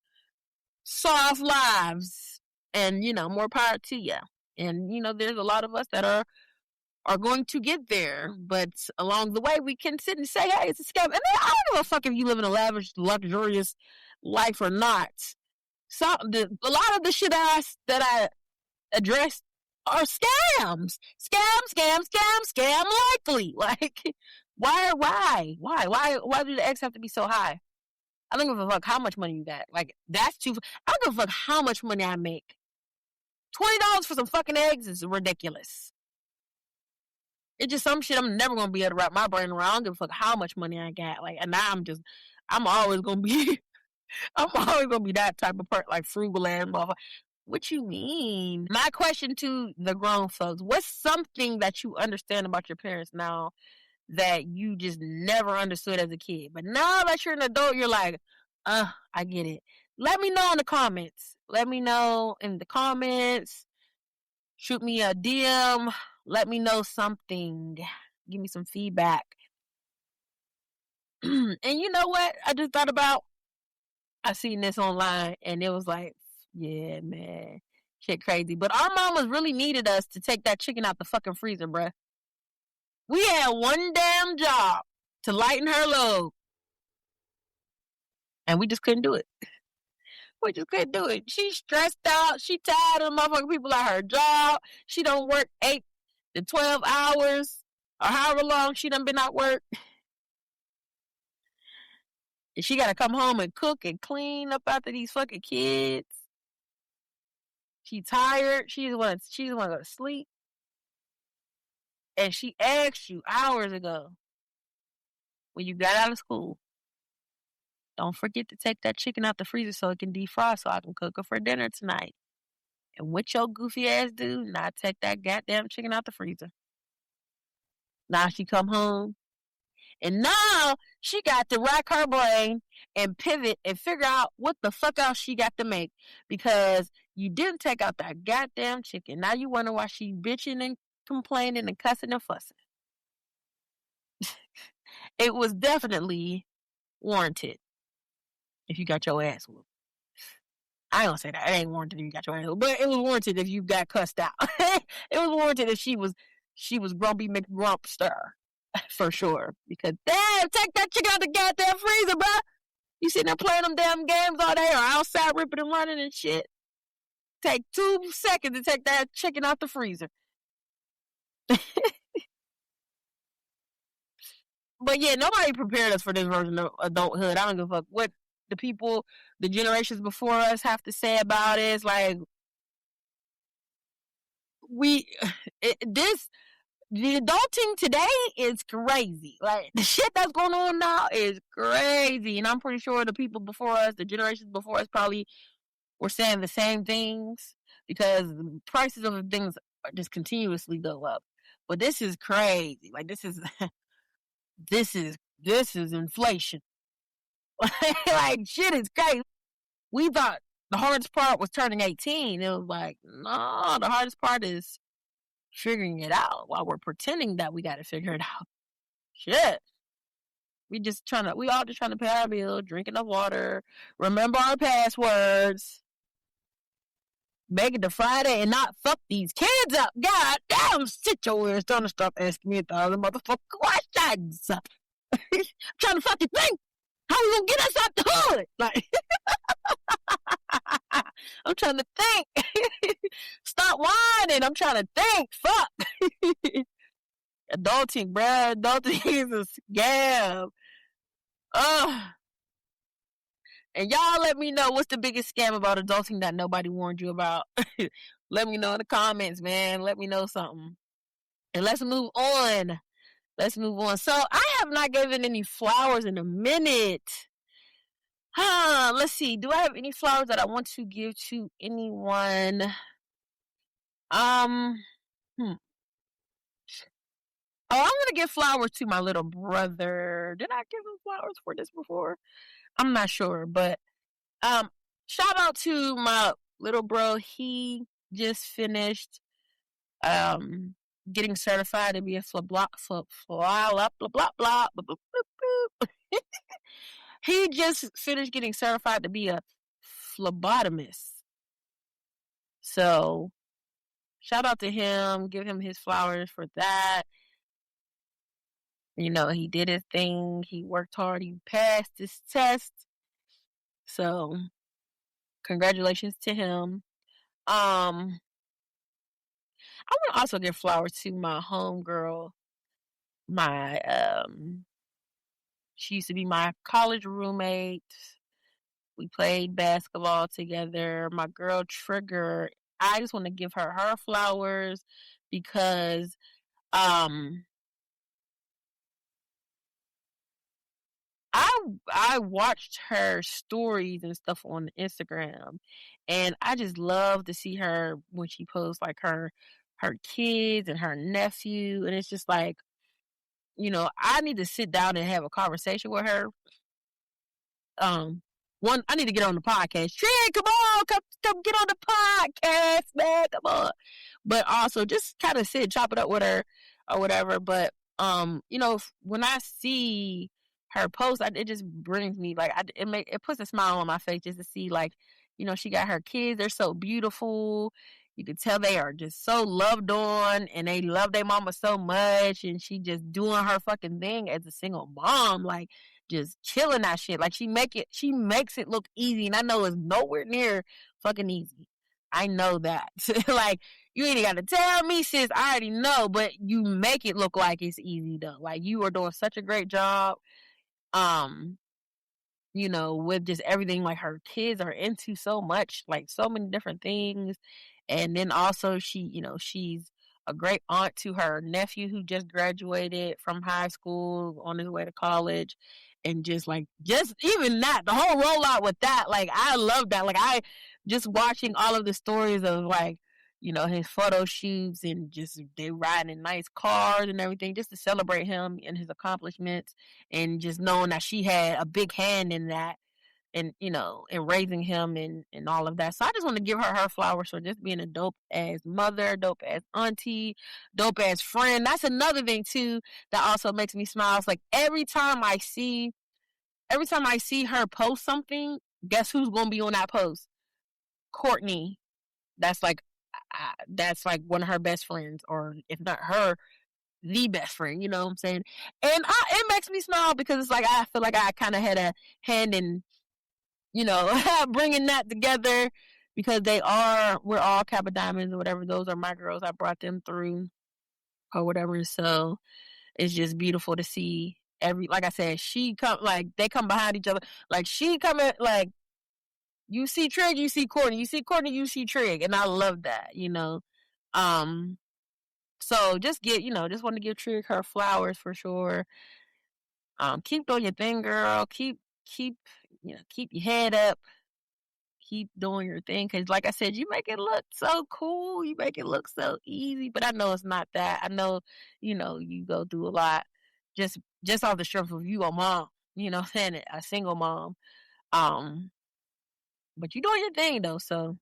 soft lives. And, you know, more power to you. And, you know, there's a lot of us that are going to get there. But along the way, we can sit and say, hey, it's a scam. And I don't give a fuck if you live in a lavish, luxurious life or not. So, a lot of the shit that I addressed are scams. Scam likely. Like, why do the eggs have to be so high? I don't give a fuck how much money you got. Like, that's too... I don't give a fuck how much money I make. $20 for some fucking eggs is ridiculous. It's just some shit I'm never going to be able to wrap my brain around. I don't give a fuck how much money I got. Like, and now I'm always going to be... I'm always going to be that type of person, like frugal ass motherfucker. What you mean? My question to the grown folks, what's something that you understand about your parents now that you just never understood as a kid? But now that you're an adult, you're like, I get it. Let me know in the comments. Let me know in the comments. Shoot me a DM. Let me know something. Give me some feedback. And you know what? I just thought about, I seen this online and it was like, yeah, man. Shit crazy. But our mamas really needed us to take that chicken out the fucking freezer, bruh. We had one damn job to lighten her load. And we just couldn't do it. We just couldn't do it. She's stressed out. She tired of motherfucking people at her job. She don't work 8 to 12 hours or however long she done been at work. And she got to come home and cook and clean up after these fucking kids. She tired. She just want to go to sleep. And she asked you hours ago when you got out of school, don't forget to take that chicken out the freezer so it can defrost so I can cook it for dinner tonight. And what your goofy ass do? Not take that goddamn chicken out the freezer. Now she come home. And now she got to rack her brain and pivot and figure out what the fuck else she got to make. Because you didn't take out that goddamn chicken. Now you wonder why she bitching and complaining and cussing and fussing. It was definitely warranted if you got your ass whooped. I ain't gonna say that. It ain't warranted if you got your ass whooped. But it was warranted if you got cussed out. It was warranted if she was Grumpy McGrumpster. For sure. Because, damn, take that chicken out the goddamn freezer, bro. You sitting there playing them damn games all day or outside ripping and running and shit. Take 2 seconds to take that chicken out the freezer. But yeah, nobody prepared us for this version of adulthood. I don't give a fuck what the people, the generations before us have to say about it. It's like, the adulting today is crazy. Like, the shit that's going on now is crazy. And I'm pretty sure the people before us, the generations before us, probably were saying the same things because the prices of things just continuously go up. But this is crazy. Like, this is inflation. Like, shit is crazy. We thought the hardest part was turning 18. It was like, no, the hardest part is figuring it out while we're pretending that we got to figure it out. Shit. We all just trying to pay our bill, drink enough water, remember our passwords, make it to Friday and not fuck these kids up. God damn, sit your ass down and stop asking me 1,000 motherfucking questions. I'm trying to fucking think. How we gonna get us out the hood? Like, I'm trying to think. Stop whining. I'm trying to think. Fuck. Adulting, bruh. Adulting is a scam. And y'all let me know what's the biggest scam about adulting that nobody warned you about. Let me know in the comments, man. Let me know something. And let's move on. So I have not given any flowers in a minute. Let's see. Do I have any flowers that I want to give to anyone? Oh, I want to give flowers to my little brother. Did I give him flowers for this before? I'm not sure, but shout out to my little bro. He just finished getting certified to be a He just finished getting certified to be a phlebotomist. So, shout out to him. Give him his flowers for that. You know, he did his thing. He worked hard. He passed his test. So, congratulations to him. I want to also give flowers to my homegirl. She used to be my college roommate. We played basketball together. My girl Trigger. I just want to give her flowers because I watched her stories and stuff on Instagram, and I just love to see her when she posts like her kids and her nephew, and it's just like, you know, I need to sit down and have a conversation with her. One, I need to get on the podcast. Trig, come on, come get on the podcast, man, come on. But also just kind of sit, chop it up with her or whatever. But you know, when I see her post, it just brings me like it puts a smile on my face just to see, like, you know, she got her kids. They're so beautiful. You can tell they are just so loved on, and they love their mama so much, and she just doing her fucking thing as a single mom, like just killing that shit. Like she makes it look easy, and I know it's nowhere near fucking easy. I know that. Like, you ain't got to tell me, sis. I already know, but you make it look like it's easy though. Like, you are doing such a great job. You know, with just everything, like her kids are into so much, like so many different things. And then also she's a great aunt to her nephew who just graduated from high school on his way to college. And just even that, the whole rollout with that, like, I love that. Like, I just watching all of the stories of, like, you know, his photo shoots and just they riding in nice cars and everything just to celebrate him and his accomplishments, and just knowing that she had a big hand in that, and, you know, in raising him and all of that. So I just want to give her flowers for just being a dope ass mother, dope ass auntie, dope ass friend. That's another thing too that also makes me smile. It's like every time I see her post something, guess who's gonna be on that post? Courtney. That's like one of her best friends, or if not her, the best friend. You know what I'm saying? And it makes me smile because it's like I feel like I kind of had a hand in, you know, bringing that together, because we're all Kappa Diamonds or whatever. Those are my girls. I brought them through or whatever. So it's just beautiful to see like I said, they come behind each other. Like she coming, like you see Trig, you see Courtney, you see Courtney, you see Trig, and I love that, So just want to give Trig her flowers for sure. Keep doing your thing, girl. Keep keep your head up. Keep doing your thing, because like I said, you make it look so cool. You make it look so easy, but I know it's not that. I know, you go through a lot just off the strength of you a mom, saying it, a single mom. But you doing your thing though, so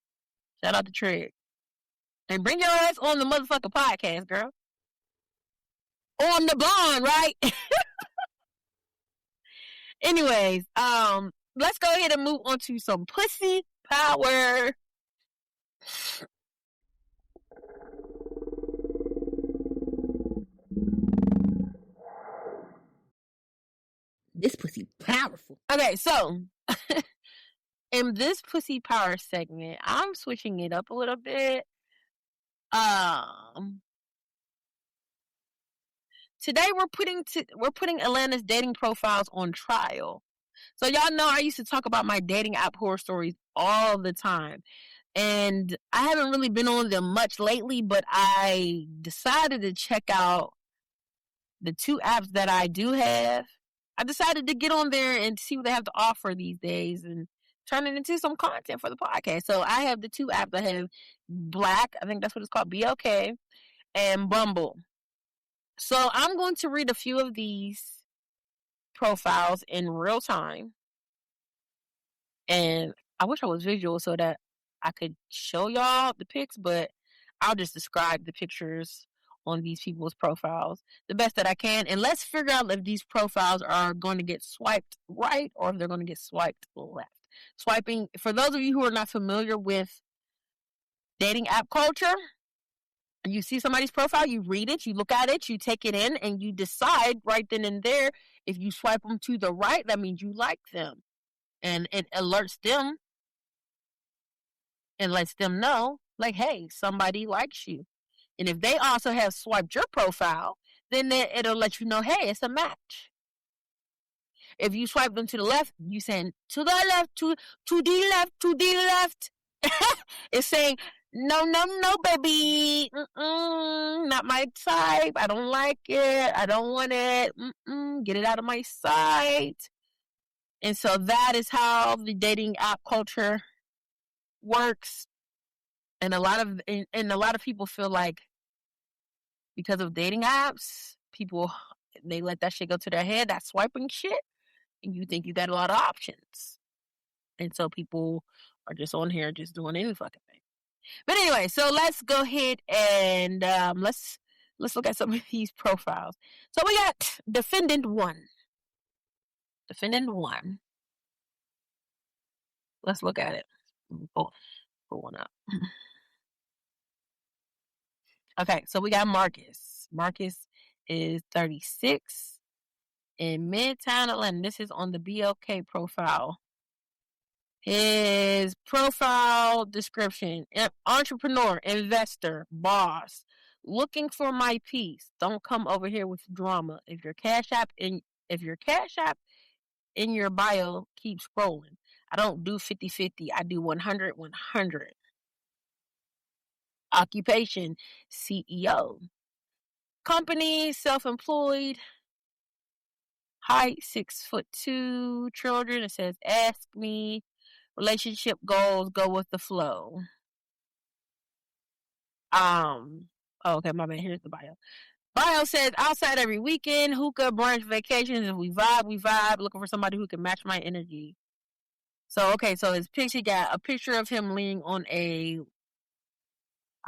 shout out to Trig. And bring your ass on the motherfucking podcast, girl. On the bond, right? Anyways, let's go ahead and move on to some pussy power. This pussy powerful. Okay, so in this pussy power segment, I'm switching it up a little bit. Today we're putting Atlanta's dating profiles on trial. So y'all know I used to talk about my dating app horror stories all the time. And I haven't really been on them much lately, but I decided to check out the 2 apps that I do have. I decided to get on there and see what they have to offer these days and turn it into some content for the podcast. So I have the 2 apps. I have Black, I think that's what it's called, BLK, and Bumble. So I'm going to read a few of these profiles in real time. And I wish I was visual so that I could show y'all the pics, but I'll just describe the pictures on these people's profiles the best that I can. And let's figure out if these profiles are going to get swiped right or if they're going to get swiped left. Swiping, for those of you who are not familiar with dating app culture, you see somebody's profile, you read it, you look at it, you take it in, and you decide right then and there, if you swipe them to the right, that means you like them. And it alerts them and lets them know, like, hey, somebody likes you. And if they also have swiped your profile, then it'll let you know, hey, it's a match. If you swipe them to the left, you saying, to the left, to the left, to the left. It's saying, no, baby. Not my type. I don't like it. I don't want it. Get it out of my sight. And so that is how the dating app culture works. And a lot of people feel like because of dating apps, they let that shit go to their head, that swiping shit, and you think you got a lot of options. And so people are just on here just doing any fucking thing. But anyway, so let's go ahead and let's look at some of these profiles. So we got Defendant 1. Defendant 1. Let's look at it. Pull one up. Okay, so we got Marcus. Marcus is 36 in Midtown Atlanta. This is on the BLK profile. His profile description: entrepreneur, investor, boss, looking for my peace. Don't come over here with drama. If your Cash App in your bio, keep scrolling. I don't do 50-50. I do 100-100. Occupation: CEO. Company: self-employed. Height: 6'2". Children: it says ask me. Relationship goals: go with the flow. Okay, my bad. Here's the bio. Bio says outside every weekend, hookah, brunch, vacations, and we vibe. Looking for somebody who can match my energy. So his picture got a picture of him leaning on I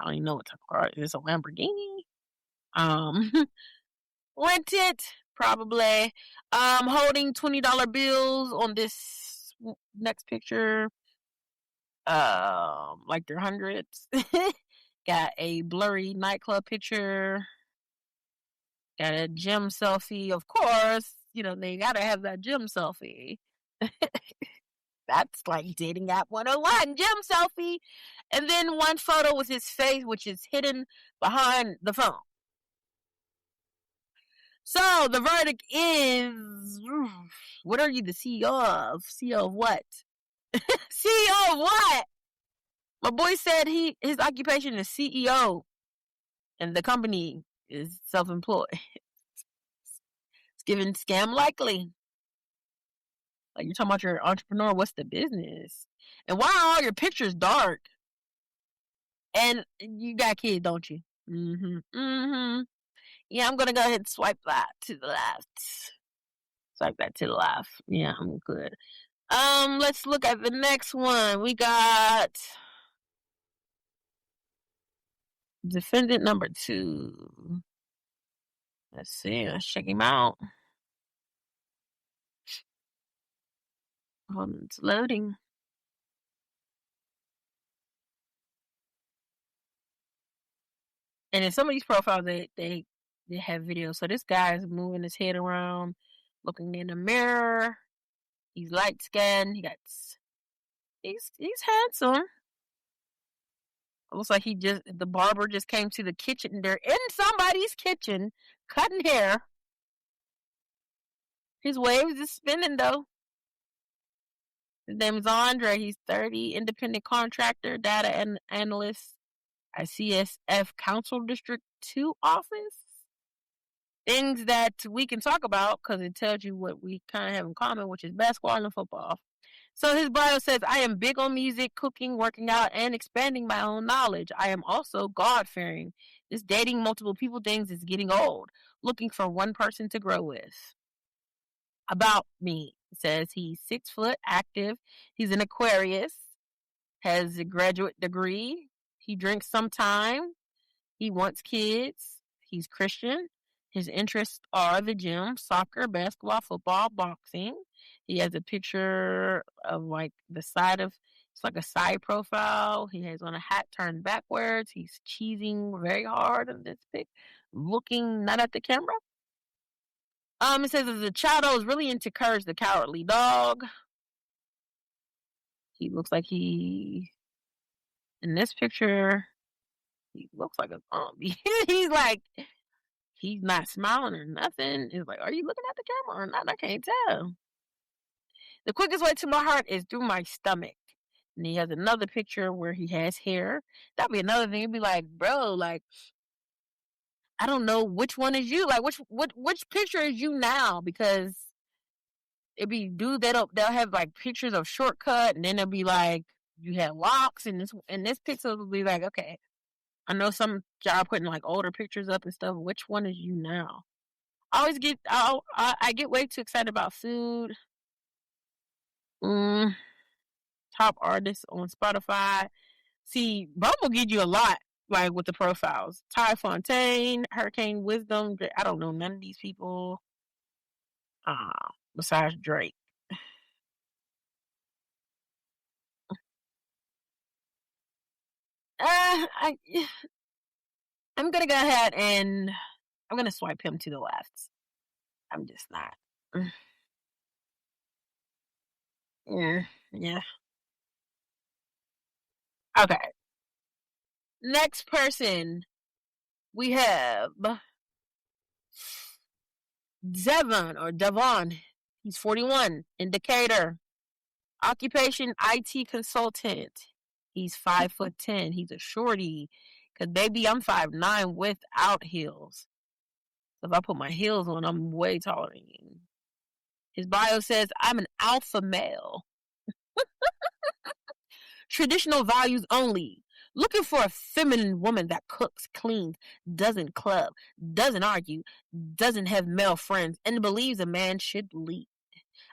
don't even know what type of car. Is this a Lamborghini? Rented, probably. Holding $20 bills on this next picture. Like they're hundreds. Got a blurry nightclub picture. Got a gym selfie. Of course, they gotta have that gym selfie. That's like dating app 101, gym selfie. And then one photo with his face, which is hidden behind the phone. So the verdict is, what are you the CEO of? CEO of what? CEO of what? My boy said his occupation is CEO, and the company is self-employed. It's giving scam likely. Like, you're talking about your entrepreneur, what's the business? And why are all your pictures dark? And you got kids, don't you? Yeah, I'm gonna go ahead and swipe that to the left. Swipe that to the left. Yeah, I'm good. Let's look at the next one. We got defendant number 2. Let's see. Let's check him out. Hold on, it's loading. And in some of these profiles, they have videos. So this guy is moving his head around, looking in the mirror. He's light skinned. He's handsome. It looks like the barber just came to the kitchen. They're in somebody's kitchen, cutting hair. His waves is spinning though. His name is Andre. He's 30, independent contractor, data and analyst at CSF Council District 2 office. Things that we can talk about because it tells you what we kind of have in common, which is basketball and football. So his bio says, I am big on music, cooking, working out, and expanding my own knowledge. I am also God-fearing. This dating multiple people things is getting old. Looking for one person to grow with. About me, it says he's 6 foot, active. He's an Aquarius, has a graduate degree. He drinks sometime. He wants kids. He's Christian. His interests are the gym, soccer, basketball, football, boxing. He has a picture of like the side of, it's like a side profile. He has on a hat turned backwards. He's cheesing very hard in this pic, looking not at the camera. It says as a child, I was really into Courage the Cowardly Dog. He looks like in this picture, he looks like a zombie. He's not smiling or nothing. It's like, are you looking at the camera or not? I can't tell. The quickest way to my heart is through my stomach. And he has another picture where he has hair. That'd be another thing. It'd be like, bro, like, I don't know which one is you. Like, which picture is you now? Because it'd be dude they'll have like pictures of shortcut, and then it'll be like you have locks, and this picture will be like, okay, I know some job putting like older pictures up and stuff. Which one is you now? I get way too excited about food. Top artists on Spotify. See, Bumble gives you a lot, like with the profiles. Ty Fontaine, Hurricane Wisdom. I don't know none of these people. Besides Drake. I'm gonna go ahead and I'm gonna swipe him to the left. I'm just not. Yeah. Okay. Next person we have Devon. He's 41, in Decatur. Occupation IT consultant. He's 5'10". He's a shorty. Cause baby, I'm 5'9" without heels. So if I put my heels on, I'm way taller than you. His bio says, I'm an alpha male. Traditional values only. Looking for a feminine woman that cooks, cleans, doesn't club, doesn't argue, doesn't have male friends, and believes a man should lead.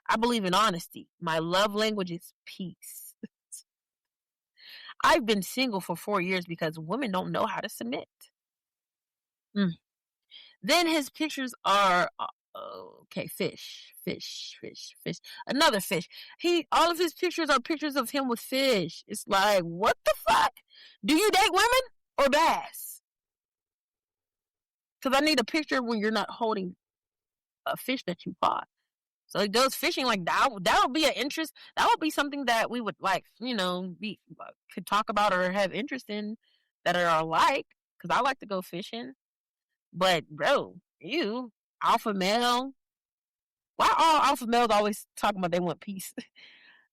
I believe in honesty. My love language is peace. I've been single for 4 years because women don't know how to submit. Then his pictures are okay, fish. Another fish. All of his pictures are pictures of him with fish. It's like, what the fuck? Do you date women or bass? Because I need a picture when you're not holding a fish that you caught. So he goes fishing like that. That would be an interest. That would be something that we would like, could talk about or have interest in that are alike. Because I like to go fishing. But bro, alpha male. Why all alpha males always talking about they want peace?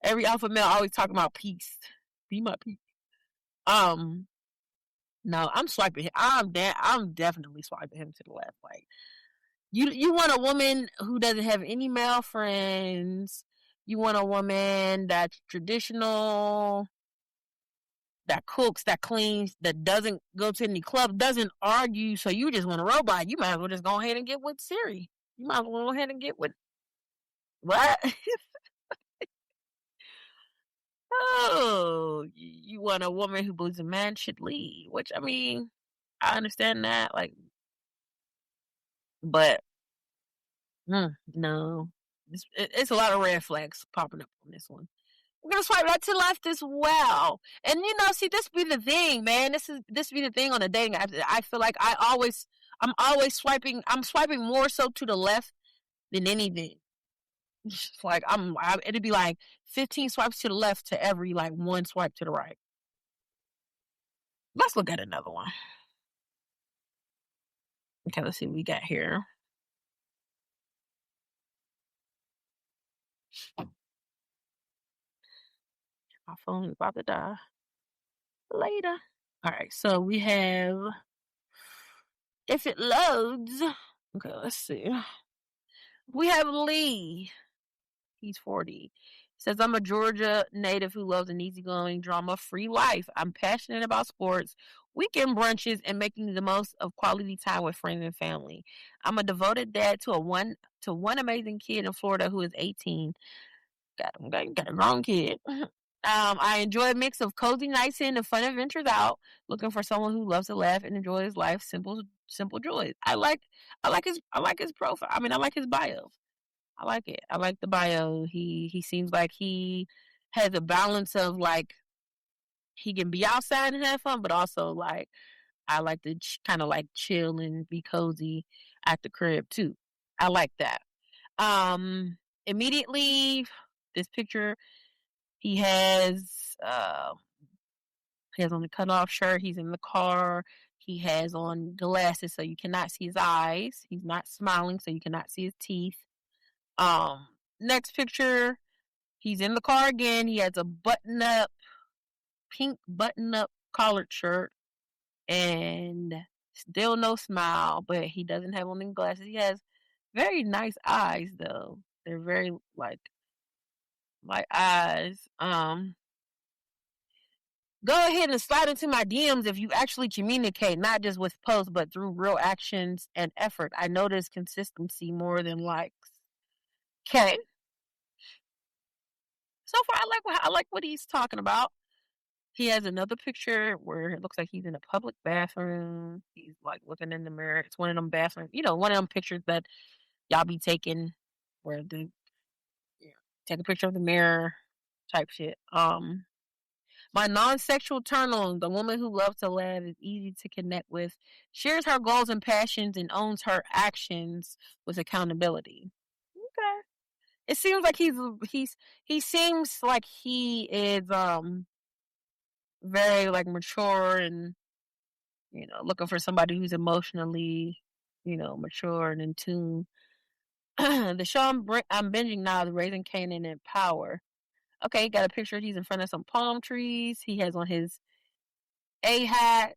Every alpha male always talking about peace. Be my peace. No, I'm swiping him. I'm definitely swiping him to the left. Like you want a woman who doesn't have any male friends. You want a woman that's traditional, that cooks, that cleans, that doesn't go to any club, doesn't argue. So you just want a robot. You might as well just go ahead and get with Siri. You might as well go ahead and get with what? Oh, you want a woman who believes a man should lead, which I mean, I understand that, like, but no, it's a lot of red flags popping up on this one. We're gonna swipe right to the left as well, and see, this be the thing, man. This be the thing on the dating app. I feel like I'm always swiping. I'm swiping more so to the left than anything. Like it'd be like 15 swipes to the left to every like one swipe to the right. Let's look at another one. Okay, let's see what we got here. My phone is about to die. Later. All right, so we have, if it loads. Okay, let's see. We have Lee. He's 40. Says, I'm a Georgia native who loves an easygoing, drama-free life. I'm passionate about sports, weekend brunches, and making the most of quality time with friends and family. I'm a devoted dad to one amazing kid in Florida who is 18. Got a grown kid. I enjoy a mix of cozy nights in and fun adventures out. Looking for someone who loves to laugh and enjoys life, simple joys. I like his profile. I mean, I like his bio. I like it. I like the bio. He seems like he has a balance of like he can be outside and have fun, but also like I like to kind of like chill and be cozy at the crib too. I like that. Immediately, this picture he has on the cutoff shirt. He's in the car. He has on glasses, so you cannot see his eyes. He's not smiling, so you cannot see his teeth. Next picture, he's in the car again. He has a pink button-up collared shirt, and still no smile, but he doesn't have on any glasses. He has very nice eyes, though. They're very, like eyes. Go ahead and slide into my DMs if you actually communicate, not just with posts, but through real actions and effort. I notice consistency more than likes. Okay. So far, I like what he's talking about. He has another picture where it looks like he's in a public bathroom. He's like looking in the mirror. It's one of them bathrooms, one of them pictures that y'all be taking where take a picture of the mirror type shit. My non-sexual turn-on, the woman who loves to laugh, is easy to connect with, shares her goals and passions, and owns her actions with accountability. Okay. It seems like he seems like he is very like mature and looking for somebody who's emotionally mature and in tune. The show I'm binging now is Raising Kanan in Power. Okay, he got a picture. He's in front of some palm trees. He has on his A hat,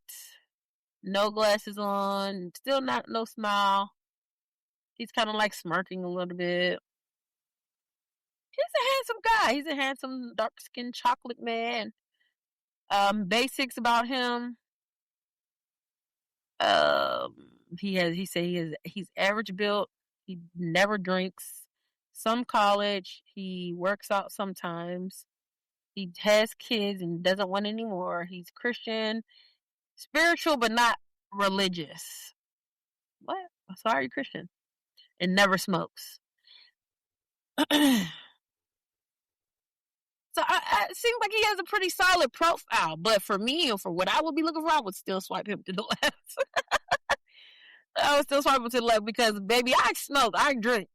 no glasses on, still no smile. He's kind of like smirking a little bit. He's a handsome guy. He's a handsome, dark-skinned chocolate man. Basics about him. He's average built. He never drinks. Some college. He works out sometimes. He has kids and doesn't want any more. He's Christian, spiritual but not religious. What? Sorry, Christian. And never smokes. So it seems like he has a pretty solid profile. But for me, or for what I would be looking for, I would still swipe him to the left. I would still swipe him to the left because, baby, I smoke. I drink.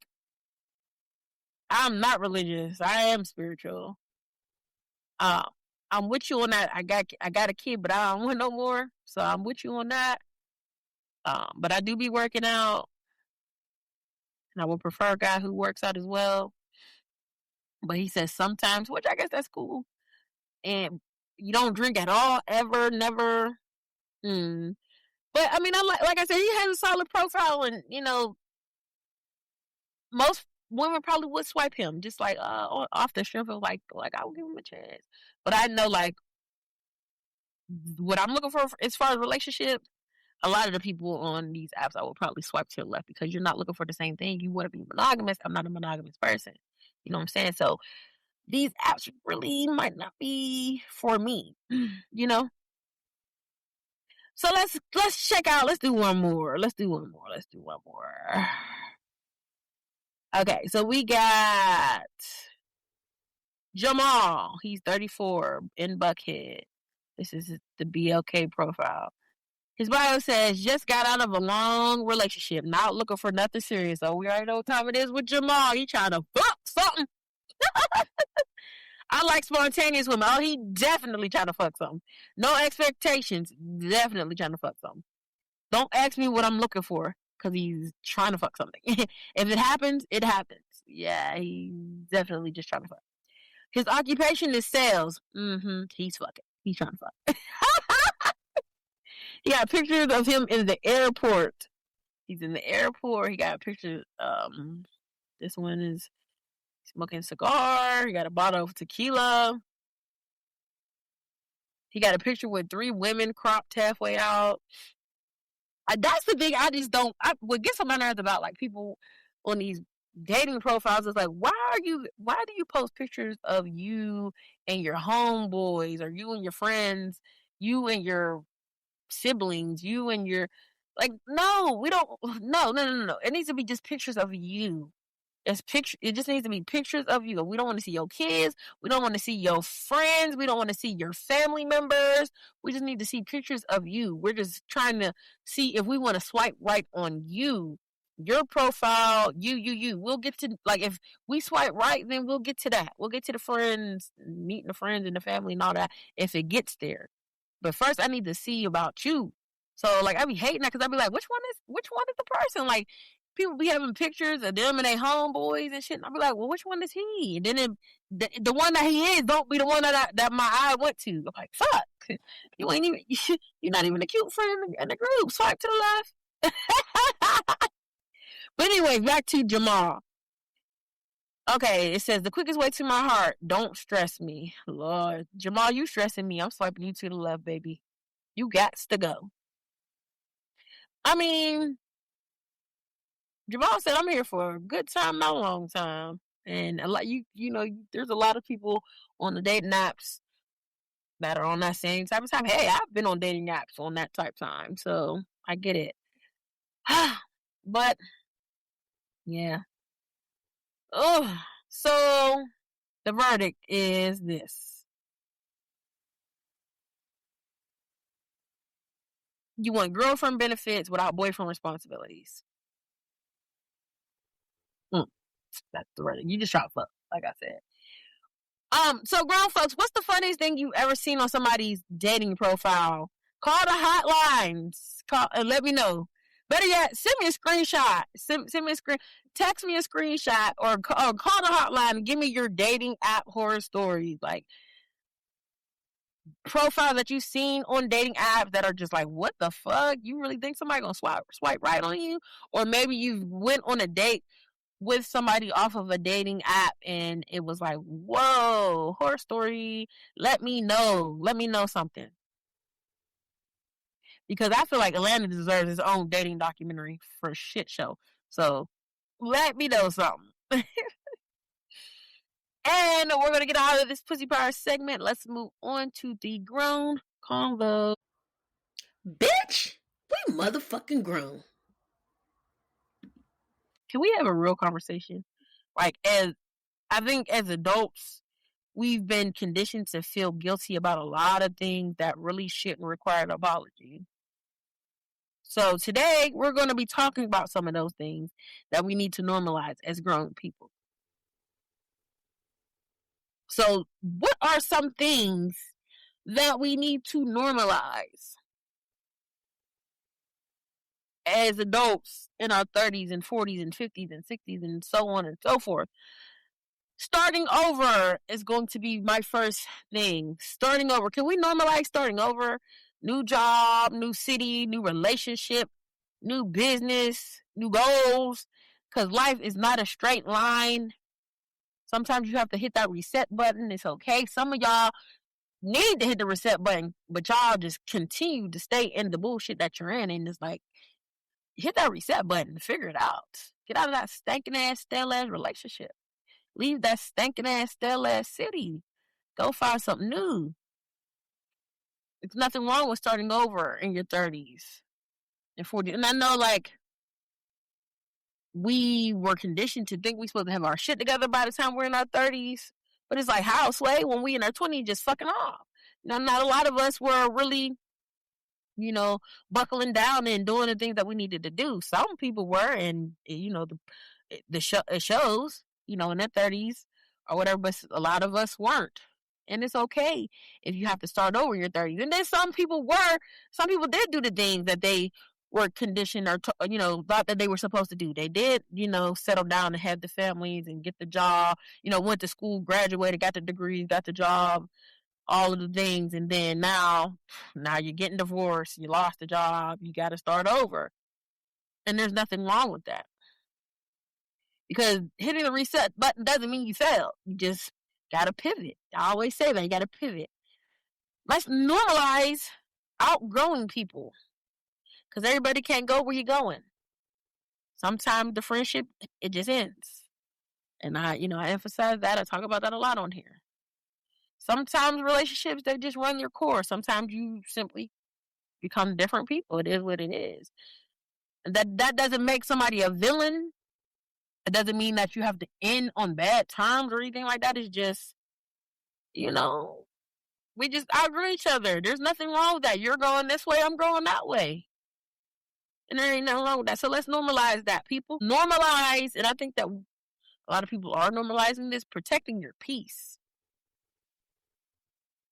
I'm not religious. I am spiritual. I'm with you on that. I got a kid, but I don't want no more. So I'm with you on that. But I do be working out. And I would prefer a guy who works out as well. But he says sometimes, which I guess that's cool. And you don't drink at all, ever, never. But I mean, like I said, he has a solid profile, and most women probably would swipe him, just like off the strength of like I will give him a chance. But I know like what I'm looking for as far as relationships. A lot of the people on these apps, I will probably swipe to the left because you're not looking for the same thing. You want to be monogamous. I'm not a monogamous person. You know what I'm saying? So these apps really might not be for me. You know. So let's check out. Let's do one more. Okay, so we got Jamal. He's 34 in Buckhead. This is the BLK profile. His bio says, just got out of a long relationship, not looking for nothing serious. So we already know what time it is with Jamal. He trying to fuck something. I like spontaneous women. Oh, he definitely trying to fuck something. No expectations. Definitely trying to fuck something. Don't ask me what I'm looking for because he's trying to fuck something. If it happens, it happens. Yeah, he's definitely just trying to fuck. His occupation is sales. He's fucking. He's trying to fuck. He got pictures of him in the airport. He's in the airport. He got a picture. This one is smoking a cigar. He got a bottle of tequila. He got a picture with 3 women cropped halfway out. That's the thing I just don't. What gets on my nerves about like people on these dating profiles is like, why do you post pictures of you and your homeboys or you and your friends, you and your siblings, you and your like, no, we don't. No. It needs to be just pictures of you. It just needs to be pictures of you. We don't want to see your kids. We don't want to see your friends. We don't want to see your family members. We just need to see pictures of you. We're just trying to see if we want to swipe right on you, your profile, you. We'll get to, like, if we swipe right, then we'll get to that. We'll get to the friends, meeting the friends and the family and all that if it gets there. But first, I need to see about you. So, like, I be hating that because I be like, which one is the person? Like, people be having pictures of them and their homeboys and shit. And I be like, well, which one is he? And then the one that he is don't be the one that my eye went to. I'm like, fuck. You ain't even, you're not even a cute friend in the group. Swipe to the left. But anyway, back to Jamal. Okay, it says, the quickest way to my heart, don't stress me. Lord, Jamal, you stressing me. I'm swiping you to the left, baby. You got to go. I mean, Jamal said, I'm here for a good time, not a long time. And a lot, there's a lot of people on the dating apps that are on that same type of time. Hey, I've been on dating apps on that type of time, so I get it. But, yeah. Oh, so the verdict is this. You want girlfriend benefits without boyfriend responsibilities. That's the verdict. You just try to fuck, like I said. So grown folks, what's the funniest thing you've ever seen on somebody's dating profile? Call the hotlines. Call and let me know. Better yet, send me a screenshot. Send me a screen. Text me a screenshot or call the hotline and give me your dating app horror stories. Like profile that you've seen on dating apps that are just like, what the fuck? You really think somebody gonna swipe right on you? Or maybe you went on a date with somebody off of a dating app and it was like, whoa, horror story. Let me know something. Because I feel like Atlanta deserves its own dating documentary for shit show. So let me know something. And we're going to get out of this pussy power segment. Let's move on to the grown convo. Bitch, we motherfucking grown. Can we have a real conversation? Like, I think as adults, we've been conditioned to feel guilty about a lot of things that really shouldn't require an apology. So today, we're going to be talking about some of those things that we need to normalize as grown people. So what are some things that we need to normalize? as adults in our 30s and 40s and 50s and 60s and so on and so forth. Starting over is going to be my first thing. Starting over. Can we normalize starting over? New job, new city, new relationship, new business, new goals. Because life is not a straight line. Sometimes you have to hit that reset button. It's okay. Some of y'all need to hit the reset button, but y'all just continue to stay in the bullshit that you're in. And it's like, hit that reset button. Figure it out. Get out of that stinking ass, stale ass relationship. Leave that stinking ass, stale ass city. Go find something new. There's nothing wrong with starting over in your 30s and 40s. And I know, like, we were conditioned to think we're supposed to have our shit together by the time we're in our 30s. But it's like, how, Sway, when we in our 20s just fucking off? Now, not a lot of us were really, buckling down and doing the things that we needed to do. Some people were, and, it shows, in their 30s or whatever, but a lot of us weren't. And it's okay if you have to start over in your 30s. And then some people did do the things that they were conditioned or, thought that they were supposed to do. They did, settle down and have the families and get the job, went to school, graduated, got the degrees, got the job, all of the things. And then now you're getting divorced, you lost the job, you got to start over. And there's nothing wrong with that. Because hitting the reset button doesn't mean you failed. You just got to pivot. I always say that. You got to pivot. Let's normalize outgrowing people. Because everybody can't go where you're going. Sometimes the friendship, it just ends. And I emphasize that. I talk about that a lot on here. Sometimes relationships, they just run your course. Sometimes you simply become different people. It is what it is. That doesn't make somebody a villain. It doesn't mean that you have to end on bad terms or anything like that. It's just, we just outgrew each other. There's nothing wrong with that. You're going this way, I'm going that way. And there ain't nothing wrong with that. So let's normalize that, people. Normalize, and I think that a lot of people are normalizing this, protecting your peace.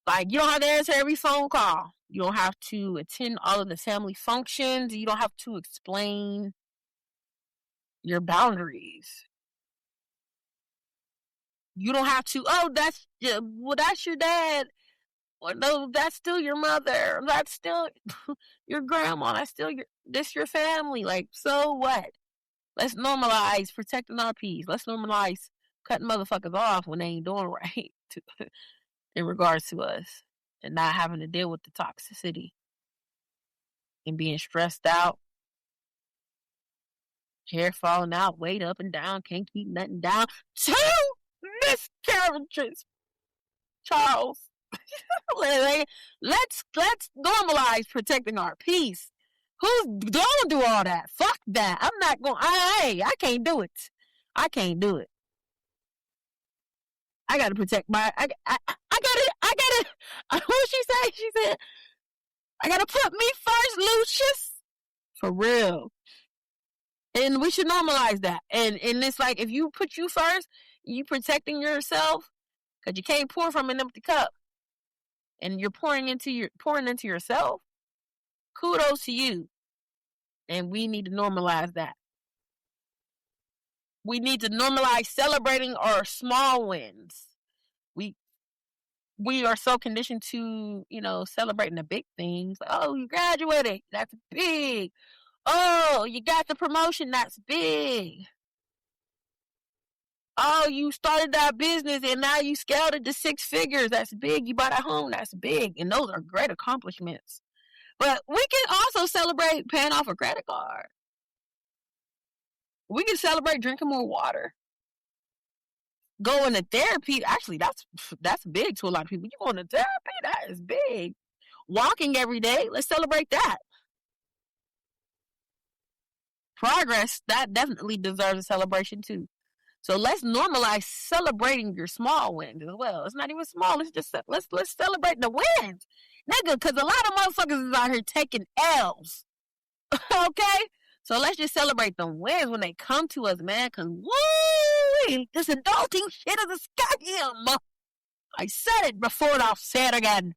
Like, you don't have to answer every phone call. You don't have to attend all of the family functions. You don't have to explain your boundaries. You don't have to, that's your dad. Or no, that's still your mother. That's still your grandma. That's still your family. Like, so what? Let's normalize protecting our peace. Let's normalize cutting motherfuckers off when they ain't doing right in regards to us. And not having to deal with the toxicity. And being stressed out. Hair falling out, weight up and down, can't keep nothing down. 2 miscarriages. Charles. Let's normalize protecting our peace. Who's gonna do all that? Fuck that. I'm not going. I can't do it. I can't do it. I gotta protect my. I gotta. What she say? She said, I gotta put me first, Lucius. For real. And we should normalize that. And it's like, if you put you first, you protecting yourself, because you can't pour from an empty cup. And you're pouring into yourself. Kudos to you. And we need to normalize that. We need to normalize celebrating our small wins. We are so conditioned to, celebrating the big things. Oh, you graduated. That's big. Oh, you got the promotion. That's big. Oh, you started that business and now you scaled it to 6 figures. That's big. You bought a home. That's big. And those are great accomplishments. But we can also celebrate paying off a credit card. We can celebrate drinking more water. Going to therapy. Actually, that's big to a lot of people. You going to therapy? That is big. Walking every day. Let's celebrate that. Progress, that definitely deserves a celebration too. So let's normalize celebrating your small wins as well. It's not even small. It's just let's celebrate the wins, nigga. Because a lot of motherfuckers is out here taking L's. Okay, so let's just celebrate the wins when they come to us, man. Because woo, this adulting shit is a scam. I said it before and I'll say it again.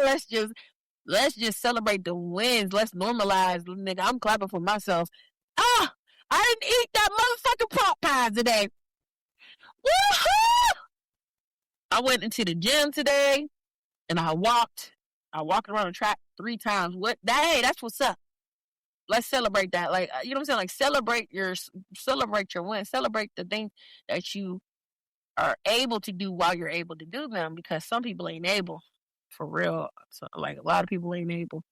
Let's Let's just celebrate the wins. Let's normalize. Nigga, I'm clapping for myself. Ah, I didn't eat that motherfucking pot pies today. Woohoo! I went into the gym today and I walked around the track 3 times. Hey, that's what's up. Let's celebrate that. Like, you know what I'm saying? Like, celebrate your win. Celebrate the things that you are able to do while you're able to do them, because some people ain't able. For real. So, like, a lot of people ain't able.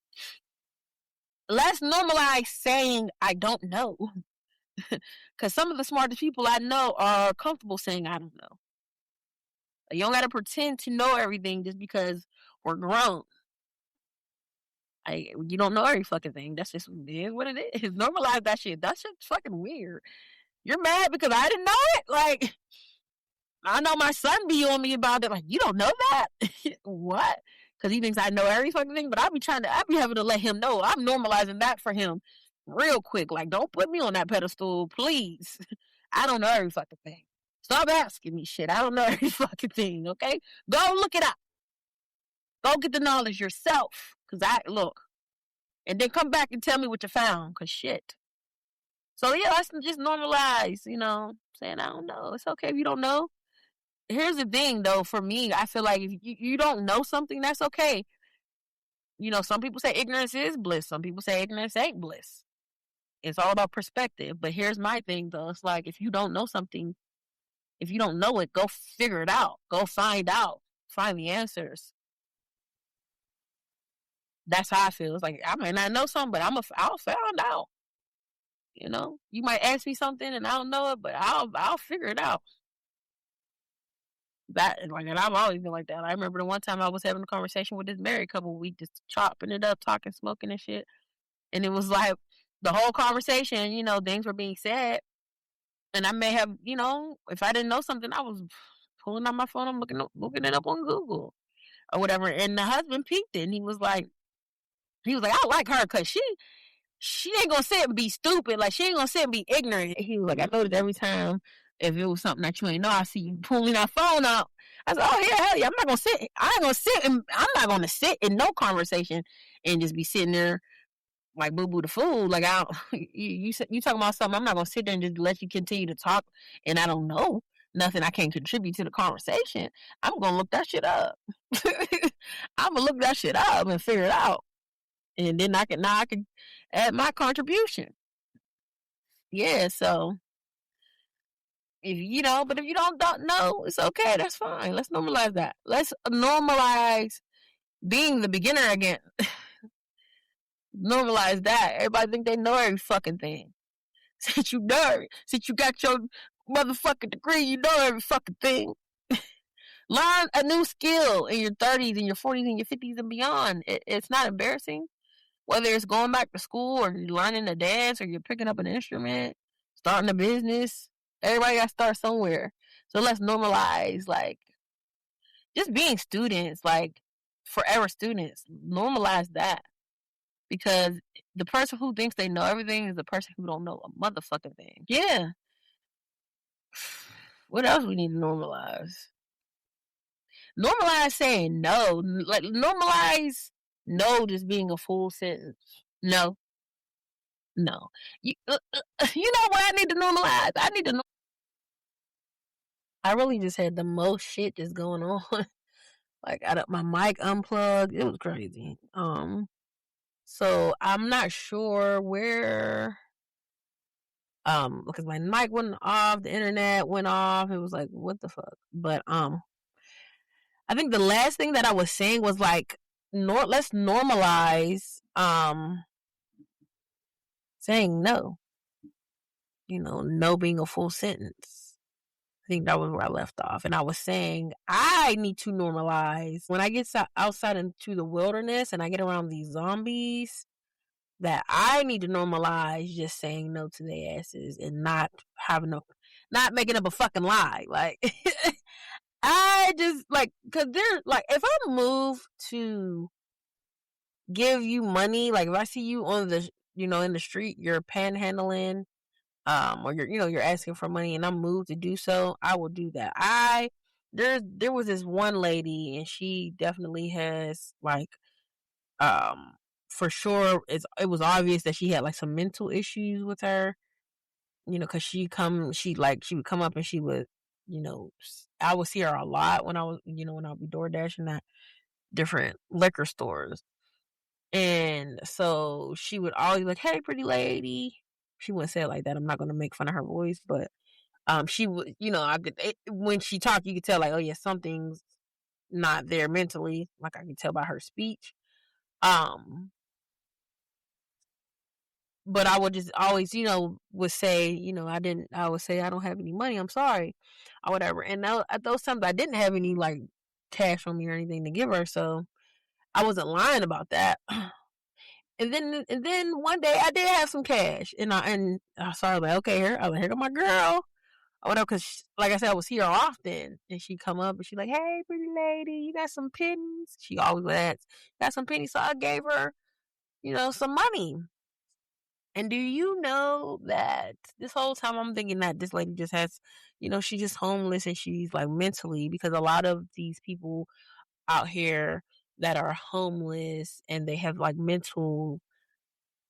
Let's normalize saying, I don't know. Because some of the smartest people I know are comfortable saying, I don't know. You don't got to pretend to know everything just because we're grown. You don't know every fucking thing. That's just what it is. Normalize that shit. That shit's fucking weird. You're mad because I didn't know it? Like, I know my son be on me about it. Like, you don't know that? What? Because he thinks I know every fucking thing, but I be having to let him know. I'm normalizing that for him real quick. Like, don't put me on that pedestal, please. I don't know every fucking thing. Stop asking me shit. I don't know every fucking thing, okay? Go look it up. Go get the knowledge yourself. Because look. And then come back and tell me what you found. Because shit. So, yeah, let's just normalize, saying I don't know. It's okay if you don't know. Here's the thing, though, for me, I feel like if you don't know something, that's okay. Some people say ignorance is bliss. Some people say ignorance ain't bliss. It's all about perspective. But here's my thing, though. It's like, if you don't know something, if you don't know it, go figure it out. Go find out. Find the answers. That's how I feel. It's like, I might not know something, but I'll find out. You might ask me something and I don't know it, but I'll figure it out. And I've always been like that. I remember the one time I was having a conversation with this married couple. We just chopping it up, talking, smoking and shit. And it was like the whole conversation, things were being said. And I may have, if I didn't know something, I was pulling out my phone. I'm looking it up on Google or whatever. And the husband peeked it and he was like, I like her because she ain't gonna sit and be stupid. Like, she ain't gonna sit and be ignorant. He was like, I noticed every time if it was something that you ain't know, I see you pulling that phone out. I said, oh, yeah, hell yeah. I'm not gonna sit in no conversation and just be sitting there like boo-boo the fool. Like, you talking about something, I'm not gonna sit there and just let you continue to talk and I don't know nothing. I can't contribute to the conversation. I'm gonna look that shit up. I'm gonna look that shit up and figure it out. And then I can add my contribution. Yeah, so if but if you don't know, it's okay. That's fine. Let's normalize that. Let's normalize being the beginner again. Normalize that. Everybody think they know every fucking thing. Since you got your motherfucking degree, you know every fucking thing. Learn a new skill in your 30s and your 40s and your 50s and beyond. It's not embarrassing. Whether it's going back to school or you're learning to dance or you're picking up an instrument, starting a business. Everybody got to start somewhere. So let's normalize, like, just being students, like, forever students. Normalize that. Because the person who thinks they know everything is the person who don't know a motherfucking thing. Yeah. What else we need to normalize? Normalize saying no. Like, normalize no just being a full sentence. No. You know what I need to normalize? I really just had the most shit just going on. Like, my mic unplugged. It was crazy. So I'm not sure where. Because my mic went off, the internet went off. It was like, what the fuck? But I think the last thing that I was saying was like, let's normalize saying no. No being a full sentence. I think that was where I left off. And I was saying I need to normalize when I get outside into the wilderness and I get around these zombies, that I need to normalize just saying no to their asses and not making up a fucking lie. Like, I just, like, because they're, like, if I move to give you money, like, if I see you on the, in the street, you're panhandling, or you're asking for money and I'm moved to do so, I will do that. There was this one lady and she definitely has, like, For sure, it was obvious that she had like some mental issues with her. Because she would come up and she would, I would see her a lot when I was, when I would be door dashing at different liquor stores. And so she would always be like, "Hey, pretty lady." She wouldn't say it like that. I'm not going to make fun of her voice, but she would, when she talked, you could tell like, oh yeah, something's not there mentally. Like I could tell by her speech. But I would just always, would say, I would say, "I don't have any money. I'm sorry," or whatever. And at those times, I didn't have any like cash on me or anything to give her, so I wasn't lying about that. And then one day I did have some cash, and I started like, okay, here go my girl, or whatever. Because like I said, I was here often, and she'd come up and she'd like, "Hey, pretty lady, you got some pennies?" She always would ask, "Got some pennies?" So I gave her, some money. And do you know that this whole time I'm thinking that this lady just has, she's just homeless and she's like mentally, because a lot of these people out here that are homeless and they have like mental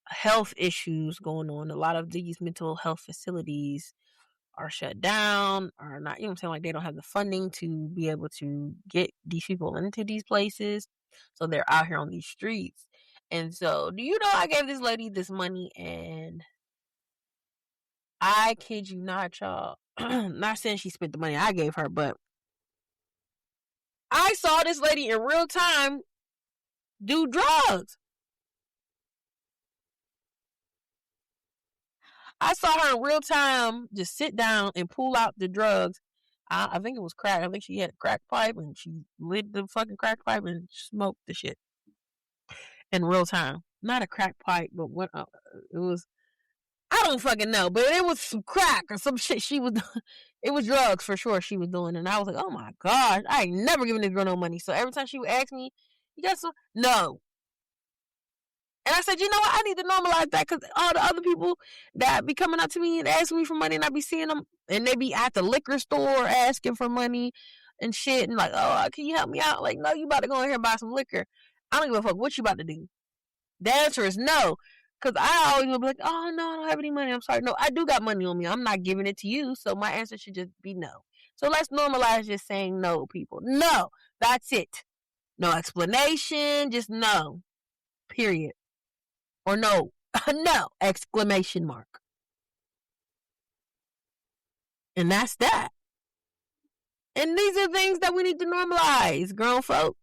health issues going on. A lot of these mental health facilities are shut down or not, I'm saying, like they don't have the funding to be able to get these people into these places. So they're out here on these streets. And so, do you know, I gave this lady this money, and I kid you not, y'all. Not saying she spent the money I gave her, but I saw this lady in real time do drugs. I saw her in real time just sit down and pull out the drugs. I think it was crack. I think she had a crack pipe and she lit the fucking crack pipe and smoked the shit in real time. Not a crack pipe, but what it was. I don't fucking know, but it was some crack or some shit she was doing. It was drugs for sure she was doing. And I was like, oh my gosh, I ain't never given this girl no money. So every time she would ask me, you got some? No. And I said, you know what? I need to normalize that, because all the other people that be coming up to me and asking me for money, and I be seeing them, and they be at the liquor store asking for money and shit, and like, oh, can you help me out? Like, no, you about to go in here and buy some liquor. I don't give a fuck what you about to do. The answer is no. Because I always will be like, oh, no, I don't have any money. I'm sorry. No, I do got money on me. I'm not giving it to you. So my answer should just be no. So let's normalize just saying no, people. No. That's it. No explanation. Just no. Period. Or no. No. Exclamation mark. And that's that. And these are things that we need to normalize, grown folk.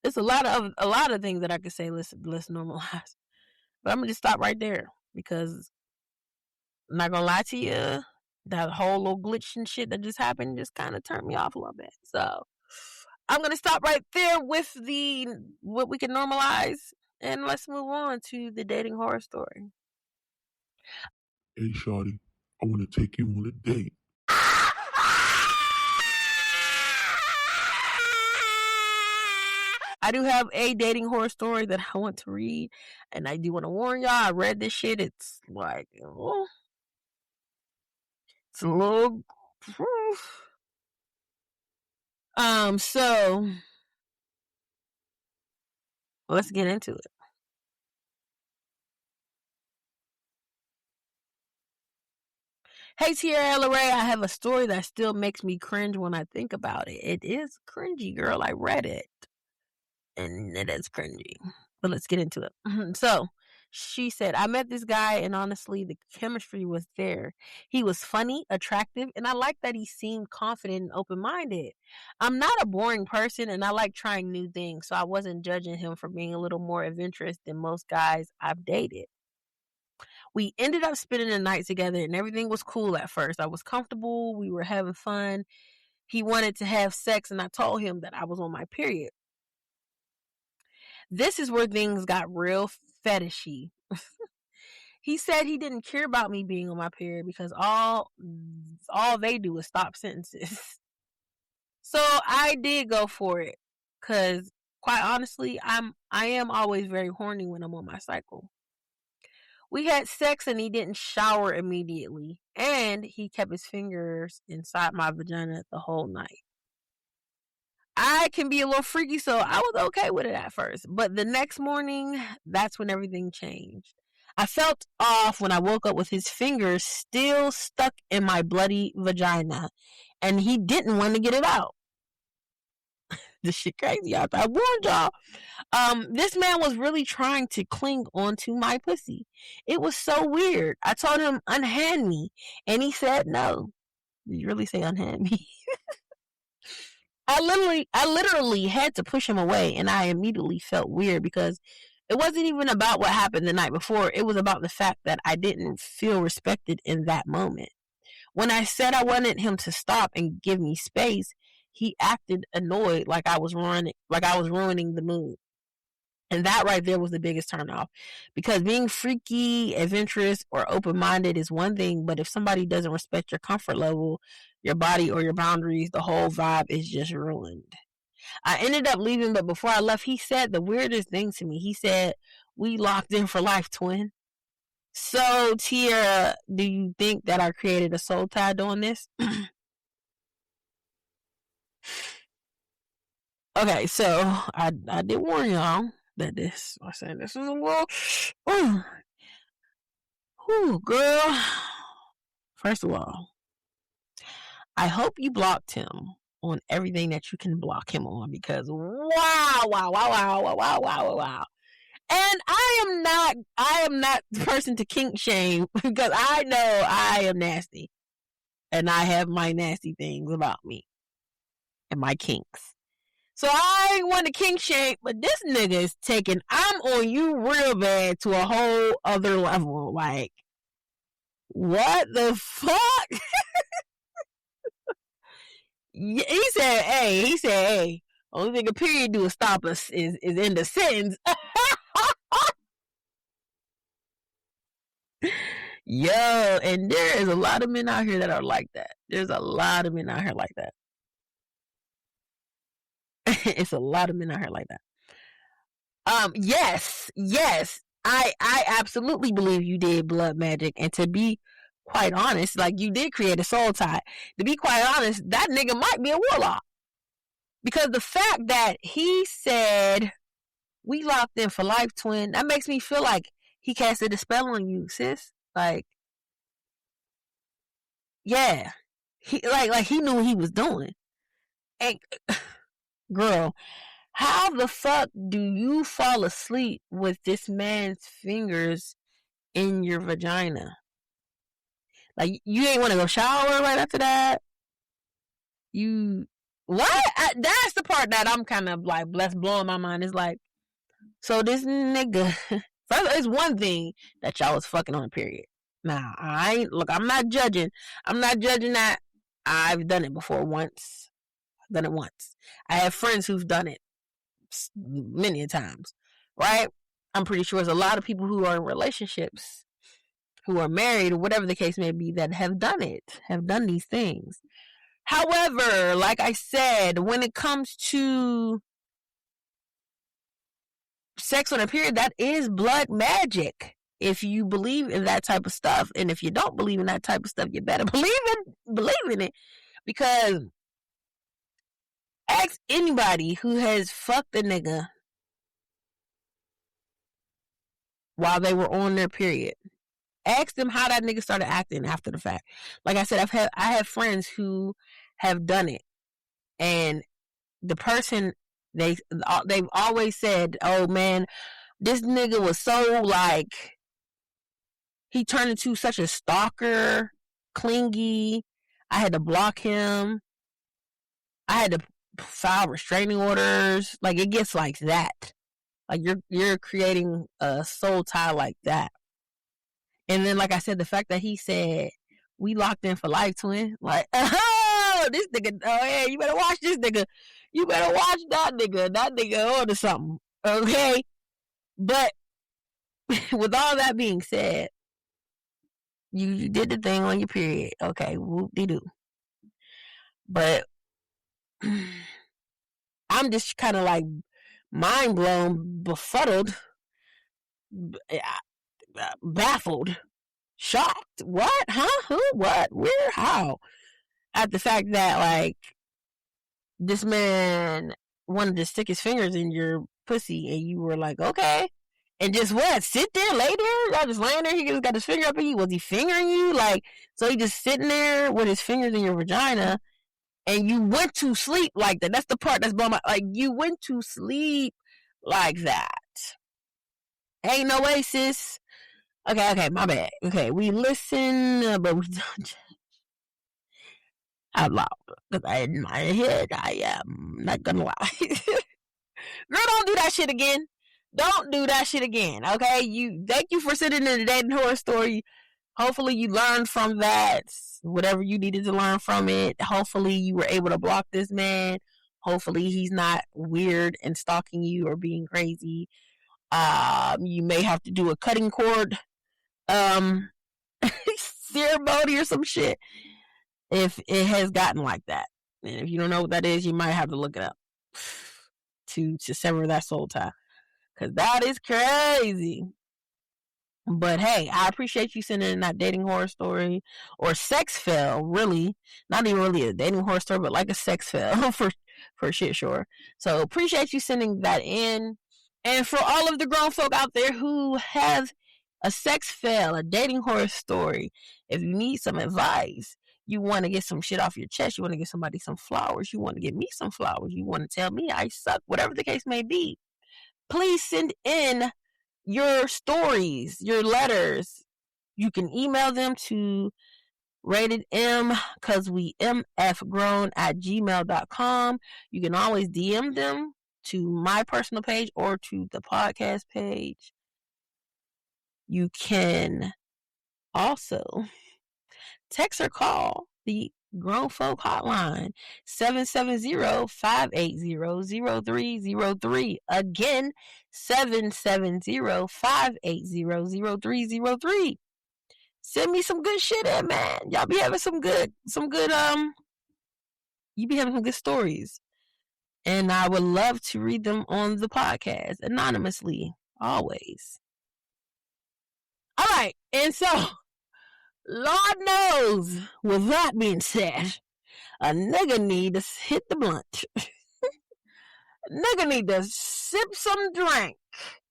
There's a lot of things that I could say let's normalize. But I'm gonna just stop right there, because I'm not gonna lie to you, that whole little glitch and shit that just happened just kind of turned me off a little bit. So I'm gonna stop right there with what we can normalize, and let's move on to the dating horror story. Hey, shawty, I want to take you on a date. I do have a dating horror story that I want to read, and I do want to warn y'all, I read this shit. It's like, it's a little. So let's get into it. Hey, Tierra Laray, I have a story that still makes me cringe when I think about it. It is cringy, girl. I read it, and it is cringy. But let's get into it. So, she said, I met this guy, and honestly, the chemistry was there. He was funny, attractive, and I liked that he seemed confident and open-minded. I'm not a boring person, and I like trying new things, so I wasn't judging him for being a little more adventurous than most guys I've dated. We ended up spending the night together, and everything was cool at first. I was comfortable. We were having fun. He wanted to have sex, and I told him that I was on my period. This is where things got real fetishy. He said he didn't care about me being on my period because all they do is stop sentences. So I did go for it, because quite honestly, I am always very horny when I'm on my cycle. We had sex and he didn't shower immediately. And he kept his fingers inside my vagina the whole night. I can be a little freaky, so I was okay with it at first. But the next morning, that's when everything changed. I felt off when I woke up with his fingers still stuck in my bloody vagina. And he didn't want to get it out. This shit crazy. I warned y'all. This man was really trying to cling onto my pussy. It was so weird. I told him, unhand me. And he said no. Did you really say unhand me? I literally had to push him away, and I immediately felt weird because it wasn't even about what happened the night before. It was about the fact that I didn't feel respected in that moment. When I said I wanted him to stop and give me space, he acted annoyed, like I was ruining the mood. And that right there was the biggest turnoff. Because being freaky, adventurous, or open-minded is one thing, but if somebody doesn't respect your comfort level, your body, or your boundaries, the whole vibe is just ruined. I ended up leaving, but before I left, he said the weirdest thing to me. He said, "We locked in for life, twin." So, Tierra, do you think that I created a soul tie doing this? Okay, so I did warn y'all that this is a little, girl. First of all, I hope you blocked him on everything that you can block him on, because wow. And I am not the person to kink shame, because I know I am nasty. And I have my nasty things about me and my kinks. So I ain't want to kink shame, but this nigga is taking I'm on you real bad to a whole other level. Like, what the fuck? He said, hey, only thing a period do is stop us is in the sentence. Yo, and there is a lot of men out here that are like that. There's a lot of men out here like that. It's a lot of men out here like that. Yes. I absolutely believe you did blood magic, and to be quite honest, like, you did create a soul tie. To be quite honest, that nigga might be a warlock. Because the fact that he said we locked in for life, twin, that makes me feel like he casted a spell on you, sis. Like, yeah. He like he knew what he was doing. And girl, how the fuck do you fall asleep with this man's fingers in your vagina? Like, you ain't want to go shower right after that? What? That's the part that I'm kind of like, blowing my mind. It's like, so this nigga, first, it's one thing that y'all was fucking on, period. Now, I'm not judging. I'm not judging that. I've done it before once. I've done it once. I have friends who've done it many times, right? I'm pretty sure there's a lot of people who are in relationships, who are married, or whatever the case may be, that have done these things. However, like I said, when it comes to sex on a period, that is blood magic. If you believe in that type of stuff, and if you don't believe in that type of stuff, you better believe in it. Because ask anybody who has fucked a nigga while they were on their period. Ask them how that nigga started acting after the fact. Like I said, I have friends who have done it, and the person, they've always said, "Oh man, this nigga was so like, he turned into such a stalker, clingy. I had to block him. I had to file restraining orders." Like, it gets like that. Like, you're creating a soul tie like that. And then, like I said, the fact that he said, we locked in for life, twin. Like, oh, this nigga, oh yeah, you better watch this nigga. You better watch that nigga. That nigga order something. Okay? But with all that being said, you did the thing on your period. Okay, whoop-de-doo. But I'm just kind of like mind blown, befuddled. baffled, shocked. What? Huh? Who? What? Where? How? At the fact that, like, this man wanted to stick his fingers in your pussy, and you were like, okay. And just what? Sit there, lay there? Y'all just laying there? He just got his finger up in you? Was he fingering you? Like, so he just sitting there with his fingers in your vagina, and you went to sleep like that. That's the part that's blowing my... Like, you went to sleep like that. Ain't no way, sis. Okay, my bad. Okay, we listen, but we don't... Out loud. Because in my head, I am not gonna lie. Girl, don't do that shit again. Don't do that shit again, okay? Thank you for sitting in the dating horror story. Hopefully you learned from that, whatever you needed to learn from it. Hopefully you were able to block this man. Hopefully he's not weird and stalking you or being crazy. You may have to do a cutting cord ceremony or some shit if it has gotten like that. And if you don't know what that is, you might have to look it up to sever that soul tie. Because that is crazy. But hey, I appreciate you sending in that dating horror story or sex fail, really. Not even really a dating horror story, but like a sex fail for shit, sure. So appreciate you sending that in. And for all of the grown folk out there who have a sex fail, a dating horror story, if you need some advice, you want to get some shit off your chest, you want to give somebody some flowers, you want to give me some flowers, you want to tell me I suck, whatever the case may be, please send in your stories, your letters. You can email them to ratedmcausewe@gmail.com. You can always DM them to my personal page or to the podcast page. You can also text or call the Grown Folk Hotline, 770-580-0303. Again, 770-580-0303. Send me some good shit in, man. Y'all be having you be having some good stories. And I would love to read them on the podcast, anonymously, always. All right, and so, Lord knows, with that being said, a nigga need to hit the blunt. Nigga need to sip some drink.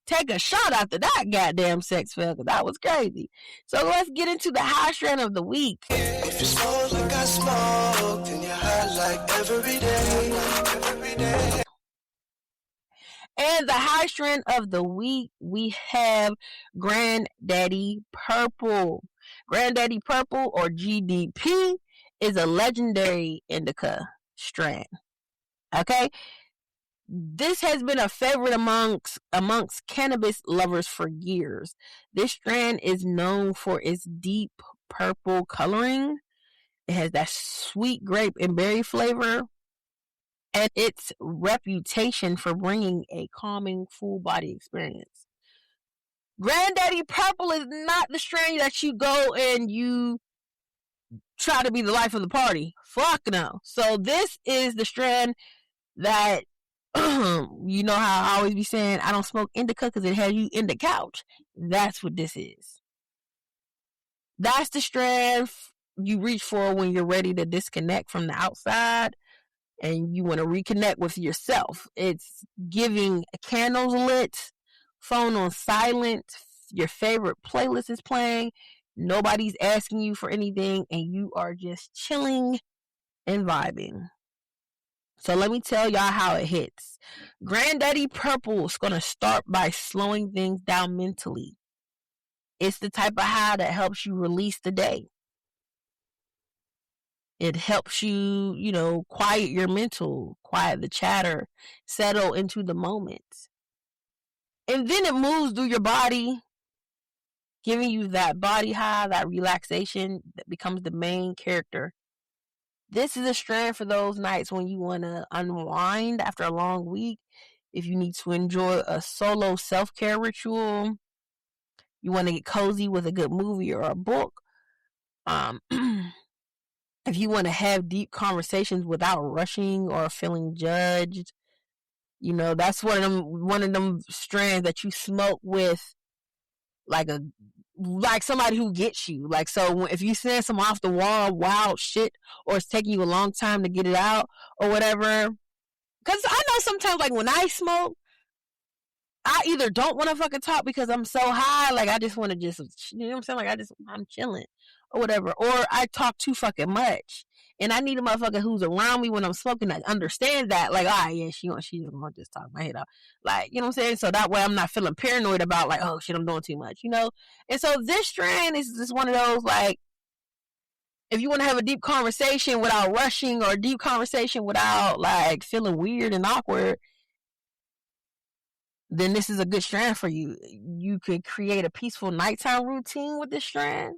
Take a shot after that goddamn sex fail, because that was crazy. So let's get into the high strand of the week. If you smoke like I smoke, then you're high like every day. And the high strand of the week, we have Granddaddy Purple. Granddaddy Purple, or GDP, is a legendary indica strand. Okay? This has been a favorite amongst cannabis lovers for years. This strand is known for its deep purple coloring. It has that sweet grape and berry flavor, and its reputation for bringing a calming full body experience. Granddaddy Purple is not the strand that you go and you try to be the life of the party. Fuck no. So this is the strand that, you know how I always be saying, I don't smoke indica because it has you in the couch. That's what this is. That's the strand you reach for when you're ready to disconnect from the outside and you want to reconnect with yourself. It's giving candles lit, phone on silent, your favorite playlist is playing, nobody's asking you for anything, and you are just chilling and vibing. So let me tell y'all how it hits. Granddaddy Purple is going to start by slowing things down mentally. It's the type of high that helps you release the day. It helps you, quiet your mental, quiet the chatter, settle into the moment. And then it moves through your body, giving you that body high, that relaxation that becomes the main character. This is a strand for those nights when you want to unwind after a long week. If you need to enjoy a solo self-care ritual, you want to get cozy with a good movie or a book. If you want to have deep conversations without rushing or feeling judged, that's one of them strands that you smoke with like a like somebody who gets you. Like, so if you send some off the wall wild shit, or it's taking you a long time to get it out or whatever, because I know sometimes, like, when I smoke, I either don't want to fucking talk because I'm so high, like I just want to just, you know what I'm saying, like I'm chilling or whatever, or I talk too fucking much, and I need a motherfucker who's around me when I'm smoking that understands that, like, ah, yeah, she's gonna just talk my head off, like, you know what I'm saying, so that way I'm not feeling paranoid about, like, oh shit, I'm doing too much, you know. And so this strand is just one of those, like, if you want to have a deep conversation without rushing, or a deep conversation without, like, feeling weird and awkward, then this is a good strand for you. You could create a peaceful nighttime routine with this strand.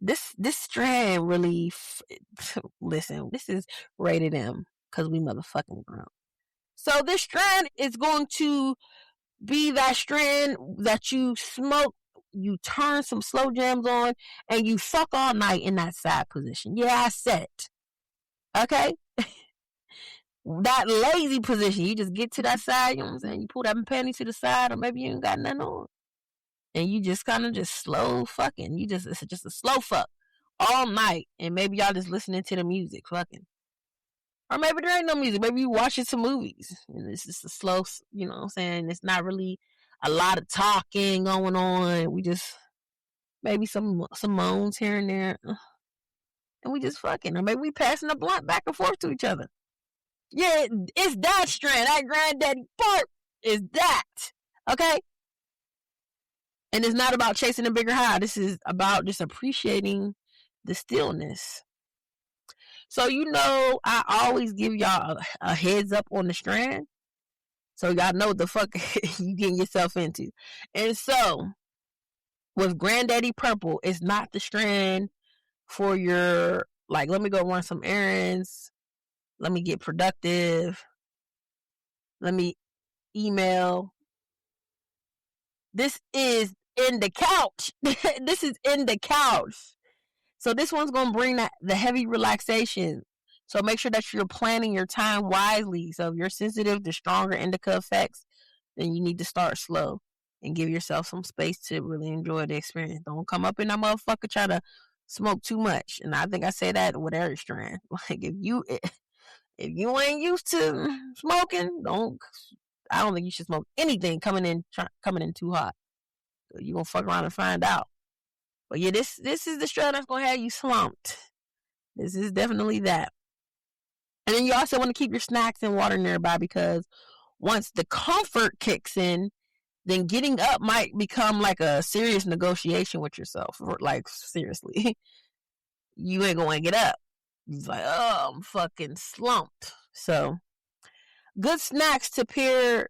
This strand really, listen, this is rated M because we motherfucking grown. So this strand is going to be that strand that you smoke, you turn some slow jams on, and you fuck all night in that side position. Yeah, I said it. Okay? That lazy position, you just get to that side, you know what I'm saying? You pull that panty to the side, or maybe you ain't got nothing on. And you just kind of just slow fucking. It's just a slow fuck all night. And maybe y'all just listening to the music fucking. Or maybe there ain't no music. Maybe you watching some movies. And it's just a slow, you know what I'm saying? It's not really a lot of talking going on. We just, maybe some moans here and there. And we just fucking. Or maybe we passing a blunt back and forth to each other. Yeah, it's that strand. That Granddaddy Purp is that. Okay? And it's not about chasing a bigger high. This is about just appreciating the stillness. So, you know, I always give y'all a heads up on the strand, so y'all know what the fuck you getting yourself into. And so, with Granddaddy Purple, it's not the strand for your, like, let me go run some errands. Let me get productive. Let me email. This is in the couch. This is in the couch. So this one's going to bring the heavy relaxation. So make sure that you're planning your time wisely. So if you're sensitive to stronger indica effects, then you need to start slow and give yourself some space to really enjoy the experience. Don't come up in that motherfucker try to smoke too much. And I think I say that with every strand. Like, if you ain't used to smoking, I don't think you should smoke anything coming in too hot. You're going to fuck around and find out. But yeah, this is the strand that's going to have you slumped. This is definitely that. And then you also want to keep your snacks and water nearby, because once the comfort kicks in, then getting up might become like a serious negotiation with yourself. Like, seriously. You ain't going to get up. It's like, oh, I'm fucking slumped. So, good snacks to pair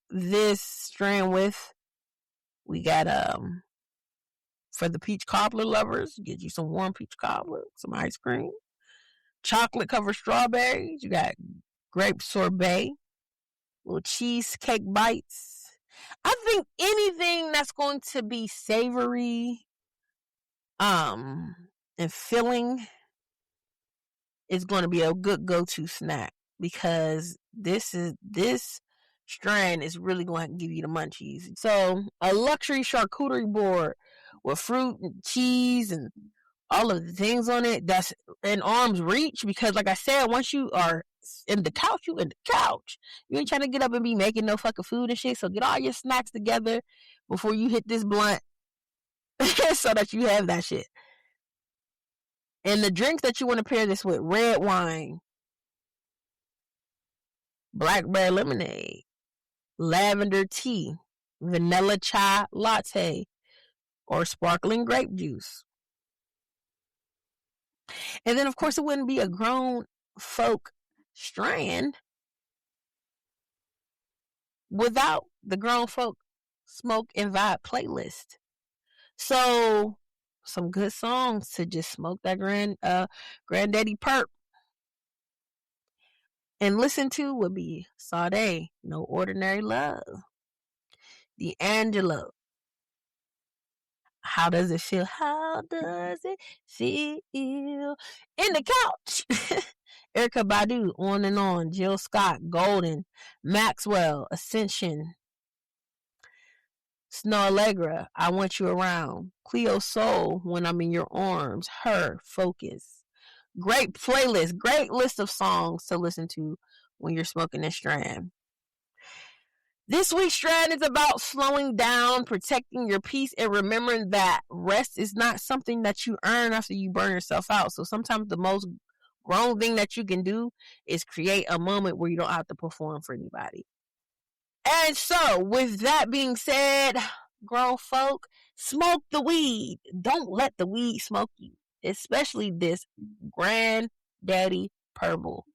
this strand with. We got, for the peach cobbler lovers, get you some warm peach cobbler, some ice cream. Chocolate covered strawberries. You got grape sorbet. Little cheesecake bites. I think anything that's going to be savory, and filling is going to be a good go-to snack, because this strand is really going to give you the munchies. So a luxury charcuterie board with fruit and cheese and all of the things on it that's in arm's reach, because like I said, once you are in the couch, you in the couch. You ain't trying to get up and be making no fucking food and shit. So get all your snacks together before you hit this blunt so that you have that shit. And the drinks that you want to pair this with: red wine, blackberry lemonade, lavender tea, vanilla chai latte, or sparkling grape juice. And then, of course, it wouldn't be a grown folk strand without the grown folk smoke and vibe playlist. So, some good songs to just smoke that Granddaddy Purp and listen to would be Sade, No Ordinary Love, D'Angelo, How Does It Feel? How does it feel? In the Couch. Erykah Badu, On and On. Jill Scott, Golden. Maxwell, Ascension. Snow Allegra, I Want You Around. Cleo Soul, When I'm in Your Arms. Her, Focus. Great playlist, great list of songs to listen to when you're smoking this strand. This week's strand is about slowing down, protecting your peace, and remembering that rest is not something that you earn after you burn yourself out. So sometimes the most grown thing that you can do is create a moment where you don't have to perform for anybody. And so, with that being said, grown folk, smoke the weed. Don't let the weed smoke you, especially this Granddaddy Purple.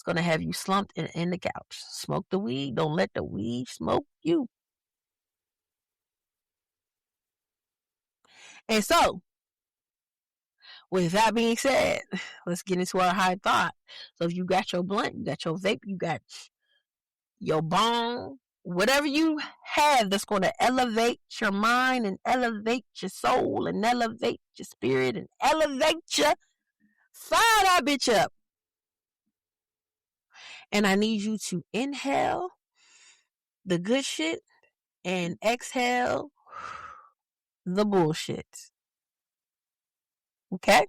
Going to have you slumped in the couch. Smoke the weed. Don't let the weed smoke you. And so, with that being said, let's get into our high thought. So if you got your blunt, you got your vape, you got your bong, whatever you have that's going to elevate your mind and elevate your soul and elevate your spirit and elevate you, fire that bitch up. And I need you to inhale the good shit and exhale the bullshit. Okay?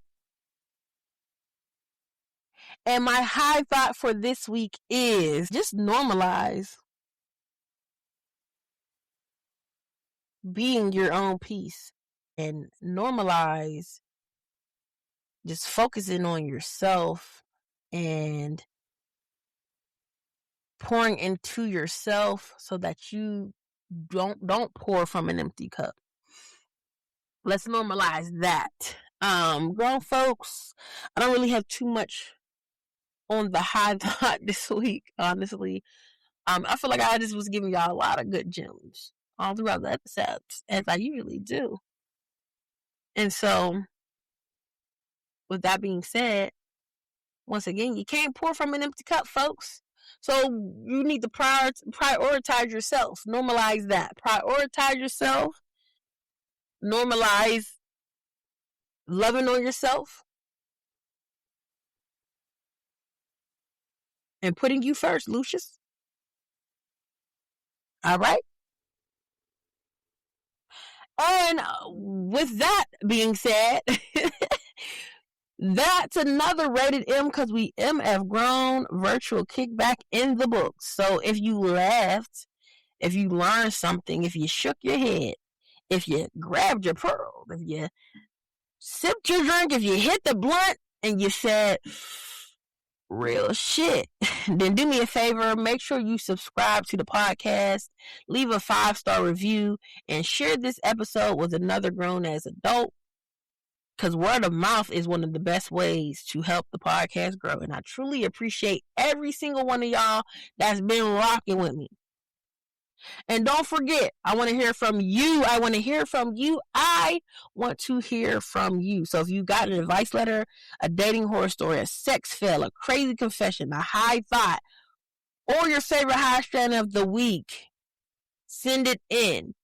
And my high thought for this week is just normalize being your own peace and normalize just focusing on yourself and pouring into yourself so that you don't pour from an empty cup. Let's normalize that. Grown folks, I don't really have too much on the high thought this week, honestly. I feel like I just was giving y'all a lot of good gems all throughout the episodes, as I usually do. And so, with that being said, once again, you can't pour from an empty cup, folks. So you need to prioritize yourself. Normalize that. Prioritize yourself. Normalize loving on yourself. And putting you first, Lucius. All right? And with that being said, that's another rated M because we MF grown virtual kickback in the books. So if you laughed, if you learned something, if you shook your head, if you grabbed your pearl, if you sipped your drink, if you hit the blunt and you said real shit, then do me a favor, make sure you subscribe to the podcast, leave a 5-star review, and share this episode with another grown as adult. Because word of mouth is one of the best ways to help the podcast grow. And I truly appreciate every single one of y'all that's been rocking with me. And don't forget, I want to hear from you. I want to hear from you. I want to hear from you. So if you got an advice letter, a dating horror story, a sex fail, a crazy confession, a high thought, or your favorite high strand of the week, send it in.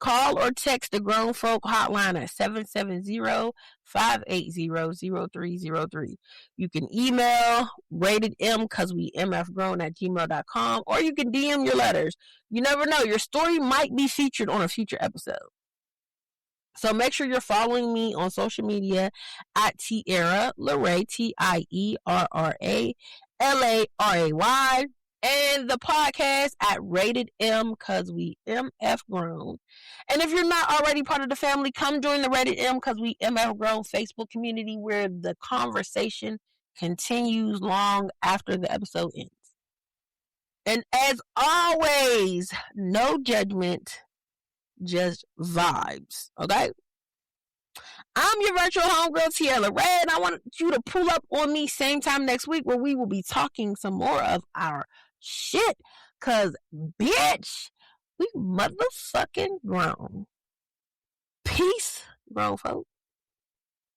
Call or text the Grown Folk Hotline at 770-580-0303. You can email ratedm@gmail.com, or you can DM your letters. You never know. Your story might be featured on a future episode. So make sure you're following me on social media at Tierra Laray, TIERRALARAY, and the podcast at Rated M because we MF grown. And if you're not already part of the family, come join the Rated M because we MF grown Facebook community where the conversation continues long after the episode ends. And as always, no judgment, just vibes. Okay? I'm your virtual homegirl, Tierra Laray, and I want you to pull up on me same time next week where we will be talking some more of our shit. Cause bitch, we motherfucking grown. Peace, grown folk.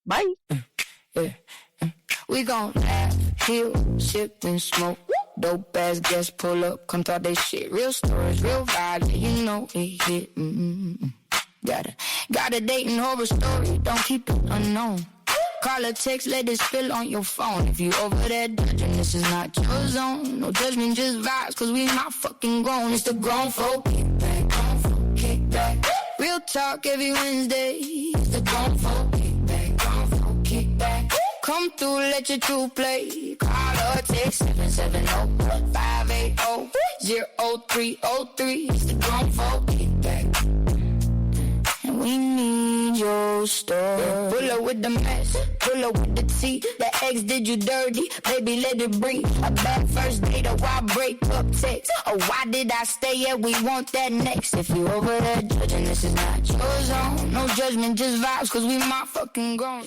Bye. We gon' laugh, heal, sip and smoke. Dope ass guests pull up, come talk they shit. Real stories, real vibes, you know it hit. Got a dating horror story, don't keep it unknown. Call or text, let it spill on your phone. If you over there judging, this is not your zone. No judgment, just vibes, cause we not fucking grown. It's the grown folk kickback, grown folk kickback. Real talk every Wednesday. The Grown Folk Kickback, Grown Folk Kickback. Come through, let your crew play. Call or text 770-580-0303. It's the Grown Folk Kickback. And we need your story. Pull up with the mess, pull up with the tea. The ex did you dirty, baby, let it breathe. A bad first date, or why break up text? Or why did I stay? Yeah, we want that next. If you over there judging, this is not your zone. No judgment, just vibes, cause we my fucking grown.